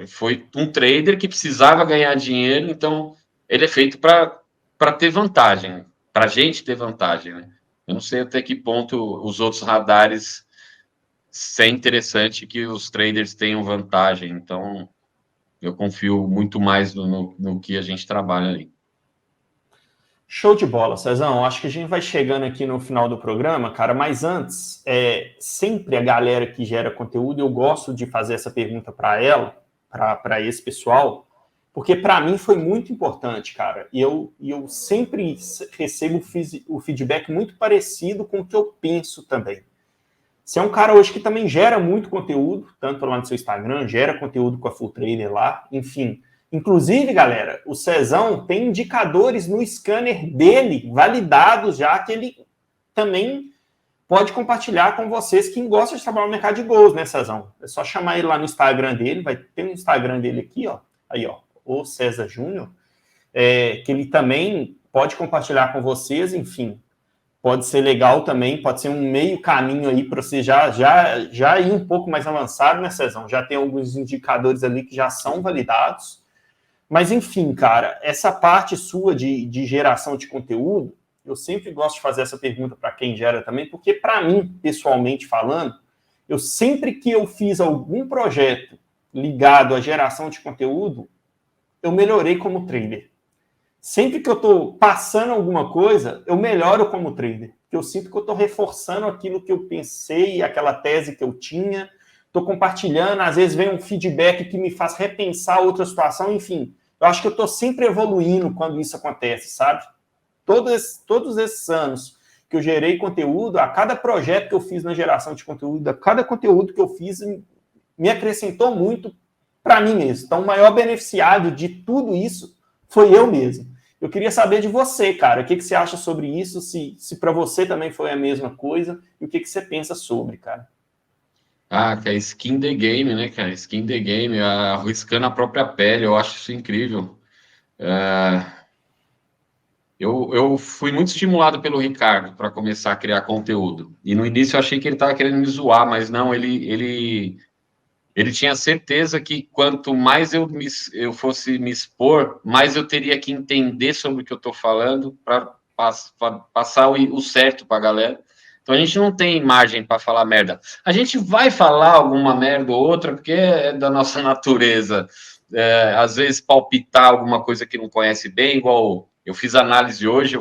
Foi um trader que precisava ganhar dinheiro, então ele é feito para ter vantagem, para a gente ter vantagem, né? Eu não sei até que ponto os outros radares é interessante que os traders tenham vantagem, então eu confio muito mais no que a gente trabalha ali. Show de bola, Cezão. Acho que a gente vai chegando aqui no final do programa, cara, mas antes, sempre a galera que gera conteúdo, eu gosto de fazer essa pergunta para ela, para esse pessoal, porque para mim foi muito importante, cara, e eu sempre recebo o feedback muito parecido com o que eu penso também. Você é um cara hoje que também gera muito conteúdo, tanto lá no seu Instagram, gera conteúdo com a Full Trader lá, enfim, Inclusive, galera, o Cezão tem indicadores no scanner dele, validados já, que ele também pode compartilhar com vocês quem gosta de trabalhar no mercado de gols, né, Cezão? É só chamar ele lá no Instagram dele, vai ter um Instagram dele aqui, ó, aí, ó, o César Júnior, que ele também pode compartilhar com vocês, enfim, pode ser legal também, pode ser um meio caminho aí para você já ir um pouco mais avançado, né, Cezão? Já tem alguns indicadores ali que já são validados. Mas, enfim, cara, essa parte sua de geração de conteúdo, eu sempre gosto de fazer essa pergunta para quem gera também, porque, para mim, pessoalmente falando, eu sempre que eu fiz algum projeto ligado à geração de conteúdo, eu melhorei como trader. Sempre que eu estou passando alguma coisa, eu melhoro como trader. Porque eu sinto que eu estou reforçando aquilo que eu pensei, aquela tese que eu tinha, estou compartilhando, às vezes vem um feedback que me faz repensar outra situação, enfim. Eu acho que eu estou sempre evoluindo quando isso acontece, sabe? Todos esses anos que eu gerei conteúdo, a cada projeto que eu fiz na geração de conteúdo, a cada conteúdo que eu fiz, me acrescentou muito para mim mesmo. Então, o maior beneficiado de tudo isso foi eu mesmo. Eu queria saber de você, cara, o que você acha sobre isso, se para você também foi a mesma coisa, e o que você pensa sobre, cara. Ah, que é skin the game, né, cara? Skin the game, arriscando a própria pele, eu acho isso incrível. Eu fui muito estimulado pelo Ricardo para começar a criar conteúdo. E no início eu achei que ele estava querendo me zoar, mas não, ele tinha certeza que quanto mais eu fosse me expor, mais eu teria que entender sobre o que eu estou falando para passar o certo para a galera. Então a gente não tem margem para falar merda. A gente vai falar alguma merda ou outra, porque é da nossa natureza. Às vezes palpitar alguma coisa que não conhece bem, igual eu fiz análise hoje.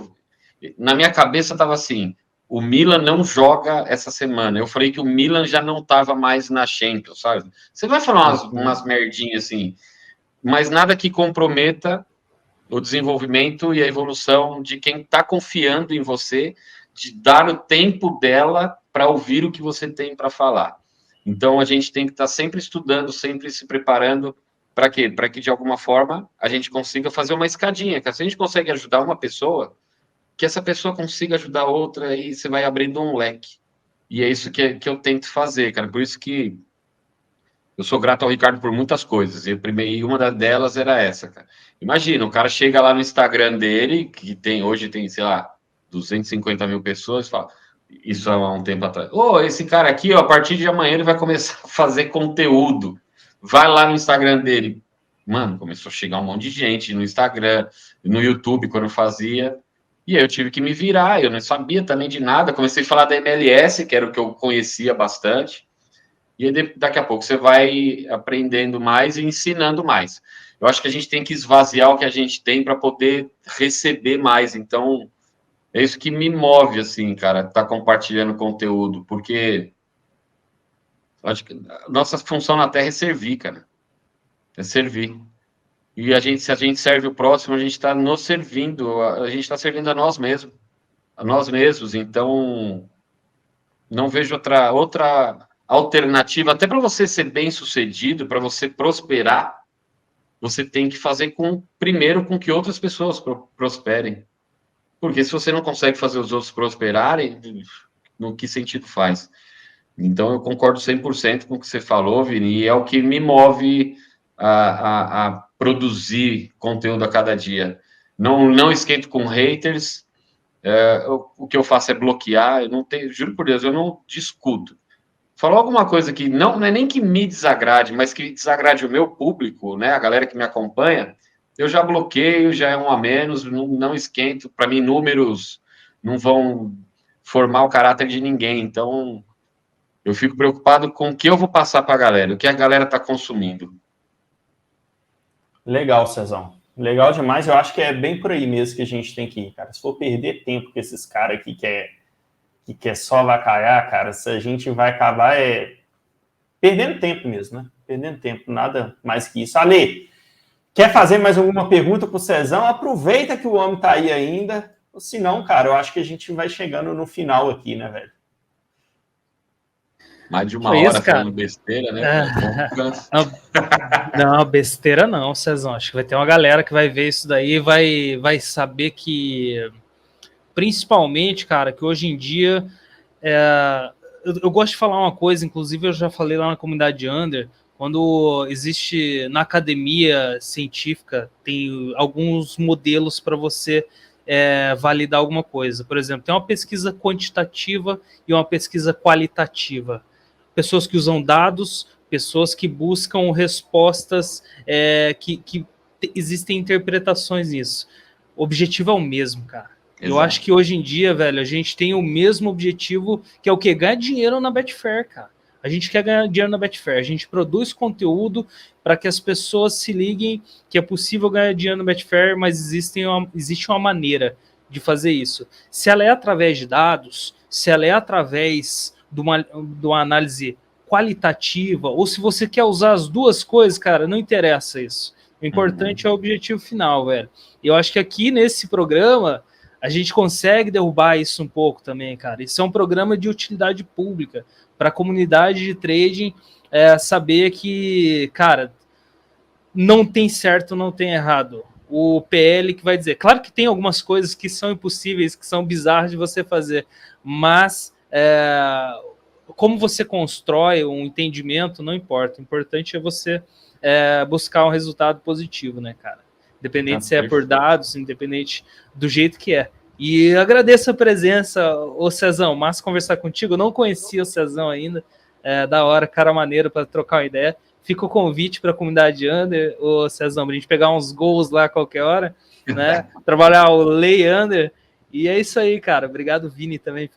Na minha cabeça estava assim: o Milan não joga essa semana. Eu falei que o Milan já não estava mais na Champions, sabe? Você vai falar umas merdinhas assim, mas nada que comprometa o desenvolvimento e a evolução de quem está confiando em você, de dar o tempo dela para ouvir o que você tem para falar. Então, a gente tem que estar sempre estudando, sempre se preparando. Para quê? Para que, de alguma forma, a gente consiga fazer uma escadinha. Se a gente consegue ajudar uma pessoa, que essa pessoa consiga ajudar outra e você vai abrindo um leque. E é isso que eu tento fazer, cara. Por isso que eu sou grato ao Ricardo por muitas coisas. E uma delas era essa, cara. Imagina, o cara chega lá no Instagram dele, que hoje tem, sei lá, 250 mil pessoas, fala, isso há um tempo atrás. Esse cara aqui, ó, a partir de amanhã ele vai começar a fazer conteúdo. Vai lá no Instagram dele. Mano, começou a chegar um monte de gente no Instagram, no YouTube, quando eu fazia. E aí eu tive que me virar, eu não sabia também de nada. Comecei a falar da MLS, que era o que eu conhecia bastante. E aí, daqui a pouco você vai aprendendo mais e ensinando mais. Eu acho que a gente tem que esvaziar o que a gente tem para poder receber mais. Então, é isso que me move, assim, cara, tá compartilhando conteúdo, porque acho que a nossa função na Terra é servir, cara. É servir. E se a gente serve o próximo, a gente está nos servindo, a gente está servindo a nós mesmos. A nós mesmos. Então, não vejo outra alternativa. Até para você ser bem sucedido, para você prosperar, você tem que fazer primeiro com que outras pessoas prosperem. Porque se você não consegue fazer os outros prosperarem, no que sentido faz? Então, eu concordo 100% com o que você falou, Vini, e é o que me move a produzir conteúdo a cada dia. Não esquento com haters. O que eu faço é bloquear. Eu não tenho, juro por Deus, eu não discuto. Falou alguma coisa que não é nem que me desagrade, mas que desagrade o meu público, né? A galera que me acompanha, eu já bloqueio, já é um a menos, não esquento. Para mim, números não vão formar o caráter de ninguém. Então, eu fico preocupado com o que eu vou passar para a galera, o que a galera está consumindo. Legal, Cezão. Legal demais. Eu acho que é bem por aí mesmo que a gente tem que ir, cara. Se for perder tempo com esses caras que quer só avacalhar, cara, a gente vai acabar perdendo tempo mesmo, né? Perdendo tempo, nada mais que isso. Ale, quer fazer mais alguma pergunta pro Cezão? Aproveita que o homem tá aí ainda. Se não, cara, eu acho que a gente vai chegando no final aqui, né, velho? Mais de uma Foi hora isso, cara. falando besteira, né? Não, besteira não, Cezão. Acho que vai ter uma galera que vai ver isso daí e vai saber que, principalmente, cara, que hoje em dia eu gosto de falar uma coisa, inclusive eu já falei lá na comunidade Under, quando existe na academia científica, tem alguns modelos para você validar alguma coisa. Por exemplo, tem uma pesquisa quantitativa e uma pesquisa qualitativa. Pessoas que usam dados, pessoas que buscam respostas que existem interpretações nisso. O objetivo é o mesmo, cara. Eu Exato. acho que hoje em dia, velho, a gente tem o mesmo objetivo, que é o quê? Ganhar dinheiro na Betfair, cara. A gente quer ganhar dinheiro na Betfair. A gente produz conteúdo para que as pessoas se liguem que é possível ganhar dinheiro na Betfair, mas existe uma maneira de fazer isso. Se ela é através de dados, se ela é através de uma análise qualitativa, ou se você quer usar as duas coisas, cara, não interessa isso. O importante é o objetivo final, velho. E eu acho que aqui nesse programa a gente consegue derrubar isso um pouco também, cara. Isso é um programa de utilidade pública para a comunidade de trading saber que, cara, não tem certo, não tem errado. O PL que vai dizer. Claro que tem algumas coisas que são impossíveis, que são bizarras de você fazer, mas como você constrói um entendimento, não importa. O importante é você buscar um resultado positivo, né, cara? Independente se é por dados, independente do jeito que é. E agradeço a presença, ô Cezão, massa conversar contigo. Eu não conhecia o Cezão ainda, da hora, cara maneiro para trocar uma ideia. Fica o convite para a comunidade Under, ô Cezão, pra gente pegar uns gols lá a qualquer hora, né? Trabalhar o Lei Under. E é isso aí, cara. Obrigado, Vini, também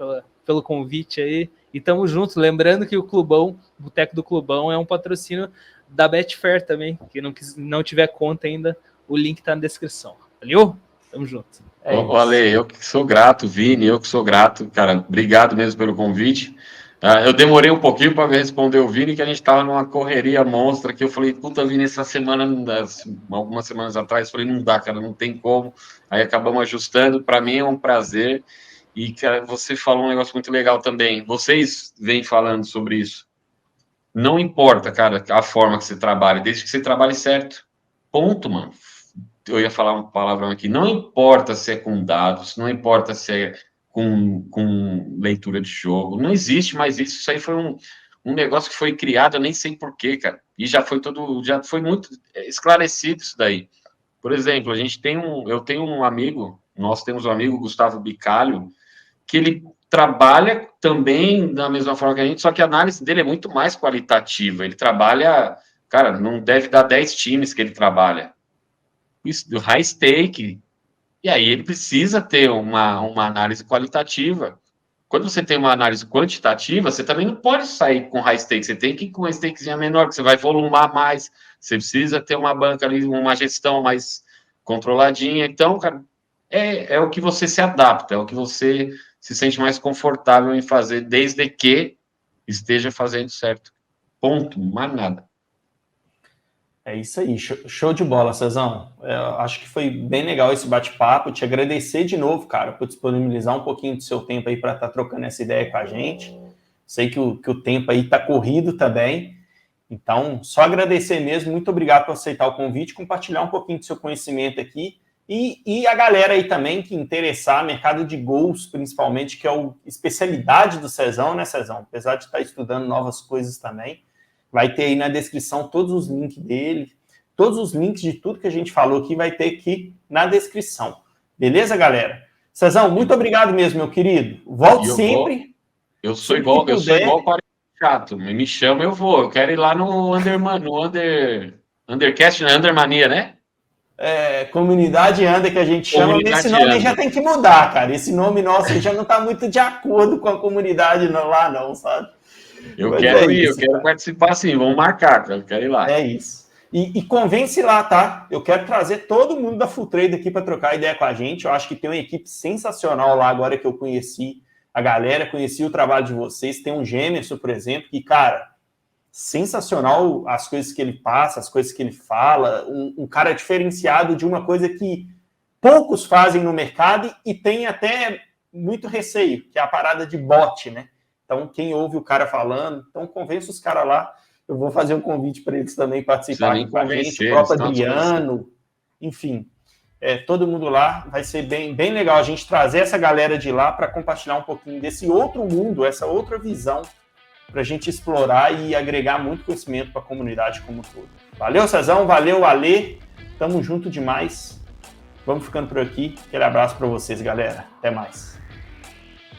pelo convite aí. E tamo junto. Lembrando que o Clubão, o Boteco do Clubão, é um patrocínio da Betfair também. Quem não tiver conta ainda, o link tá na descrição. Valeu? Tamo junto. Ale, eu que sou grato, Vini, eu que sou grato, cara. Obrigado mesmo pelo convite. Eu demorei um pouquinho para responder o Vini, que a gente estava numa correria monstra, que eu falei, puta, Vini, essa semana, algumas semanas atrás, falei, não dá, cara, não tem como. Aí acabamos ajustando. Para mim é um prazer. E, cara, você falou um negócio muito legal também. Vocês vêm falando sobre isso. Não importa, cara, a forma que você trabalha, desde que você trabalhe certo. Ponto, mano. Eu ia falar uma palavra aqui. Não importa se é com dados, não importa se é com leitura de jogo. Não existe mais isso. Isso aí foi um negócio que foi criado, eu nem sei porquê, cara. E já foi muito esclarecido isso daí. Por exemplo, eu tenho um amigo, nós temos um amigo, Gustavo Bicalho, que ele trabalha também da mesma forma que a gente, só que a análise dele é muito mais qualitativa. Ele trabalha, cara, não deve dar 10 times que ele trabalha. Isso, do high stake. E aí ele precisa ter uma análise qualitativa. Quando você tem uma análise quantitativa, você também não pode sair com high stake. Você tem que ir com uma stakezinha menor, que você vai volumar mais. Você precisa ter uma banca ali, uma gestão mais controladinha. Então, cara, é o que você se adapta, é o que você se sente mais confortável em fazer, desde que esteja fazendo certo. Ponto, mais nada. É isso aí, show de bola, Cezão. Eu acho que foi bem legal esse bate-papo. Te agradecer de novo, cara, por disponibilizar um pouquinho do seu tempo aí para estar trocando essa ideia com a gente. Sei que o tempo aí está corrido também. Então, só agradecer mesmo. Muito obrigado por aceitar o convite, compartilhar um pouquinho do seu conhecimento aqui. E a galera aí também que interessar, mercado de gols, principalmente, que é a especialidade do Cezão, né, Cezão? Apesar de estar estudando novas coisas também. Vai ter aí na descrição todos os links dele, todos os links de tudo que a gente falou aqui vai ter aqui na descrição. Beleza, galera? Cezão, muito obrigado mesmo, meu querido. Volte sempre. Eu sou igual para chato. Me chama, eu vou. Eu quero ir lá no Undercast, né? Undermania, né? Comunidade Under, que a gente chama. Esse nome já tem que mudar, cara. Esse nome nosso já não está muito de acordo com a comunidade lá, não, sabe? Eu quero ir, eu quero participar sim, vamos marcar, cara, eu quero ir lá. É isso. E convence lá, tá? Eu quero trazer todo mundo da Full Trade aqui para trocar ideia com a gente. Eu acho que tem uma equipe sensacional lá agora que eu conheci a galera, conheci o trabalho de vocês. Tem um Gemerson, por exemplo, que, cara, sensacional as coisas que ele passa, as coisas que ele fala. Um cara diferenciado de uma coisa que poucos fazem no mercado e tem até muito receio, que é a parada de bot, né? Então, quem ouve o cara falando, então convence os caras lá. Eu vou fazer um convite para eles também participarem com a gente, o próprio Adriano, enfim, todo mundo lá. Vai ser bem, bem legal a gente trazer essa galera de lá para compartilhar um pouquinho desse outro mundo, essa outra visão, para a gente explorar e agregar muito conhecimento para a comunidade como um todo. Valeu, Cezão, valeu, Alê, tamo junto demais. Vamos ficando por aqui. Aquele abraço para vocês, galera. Até mais.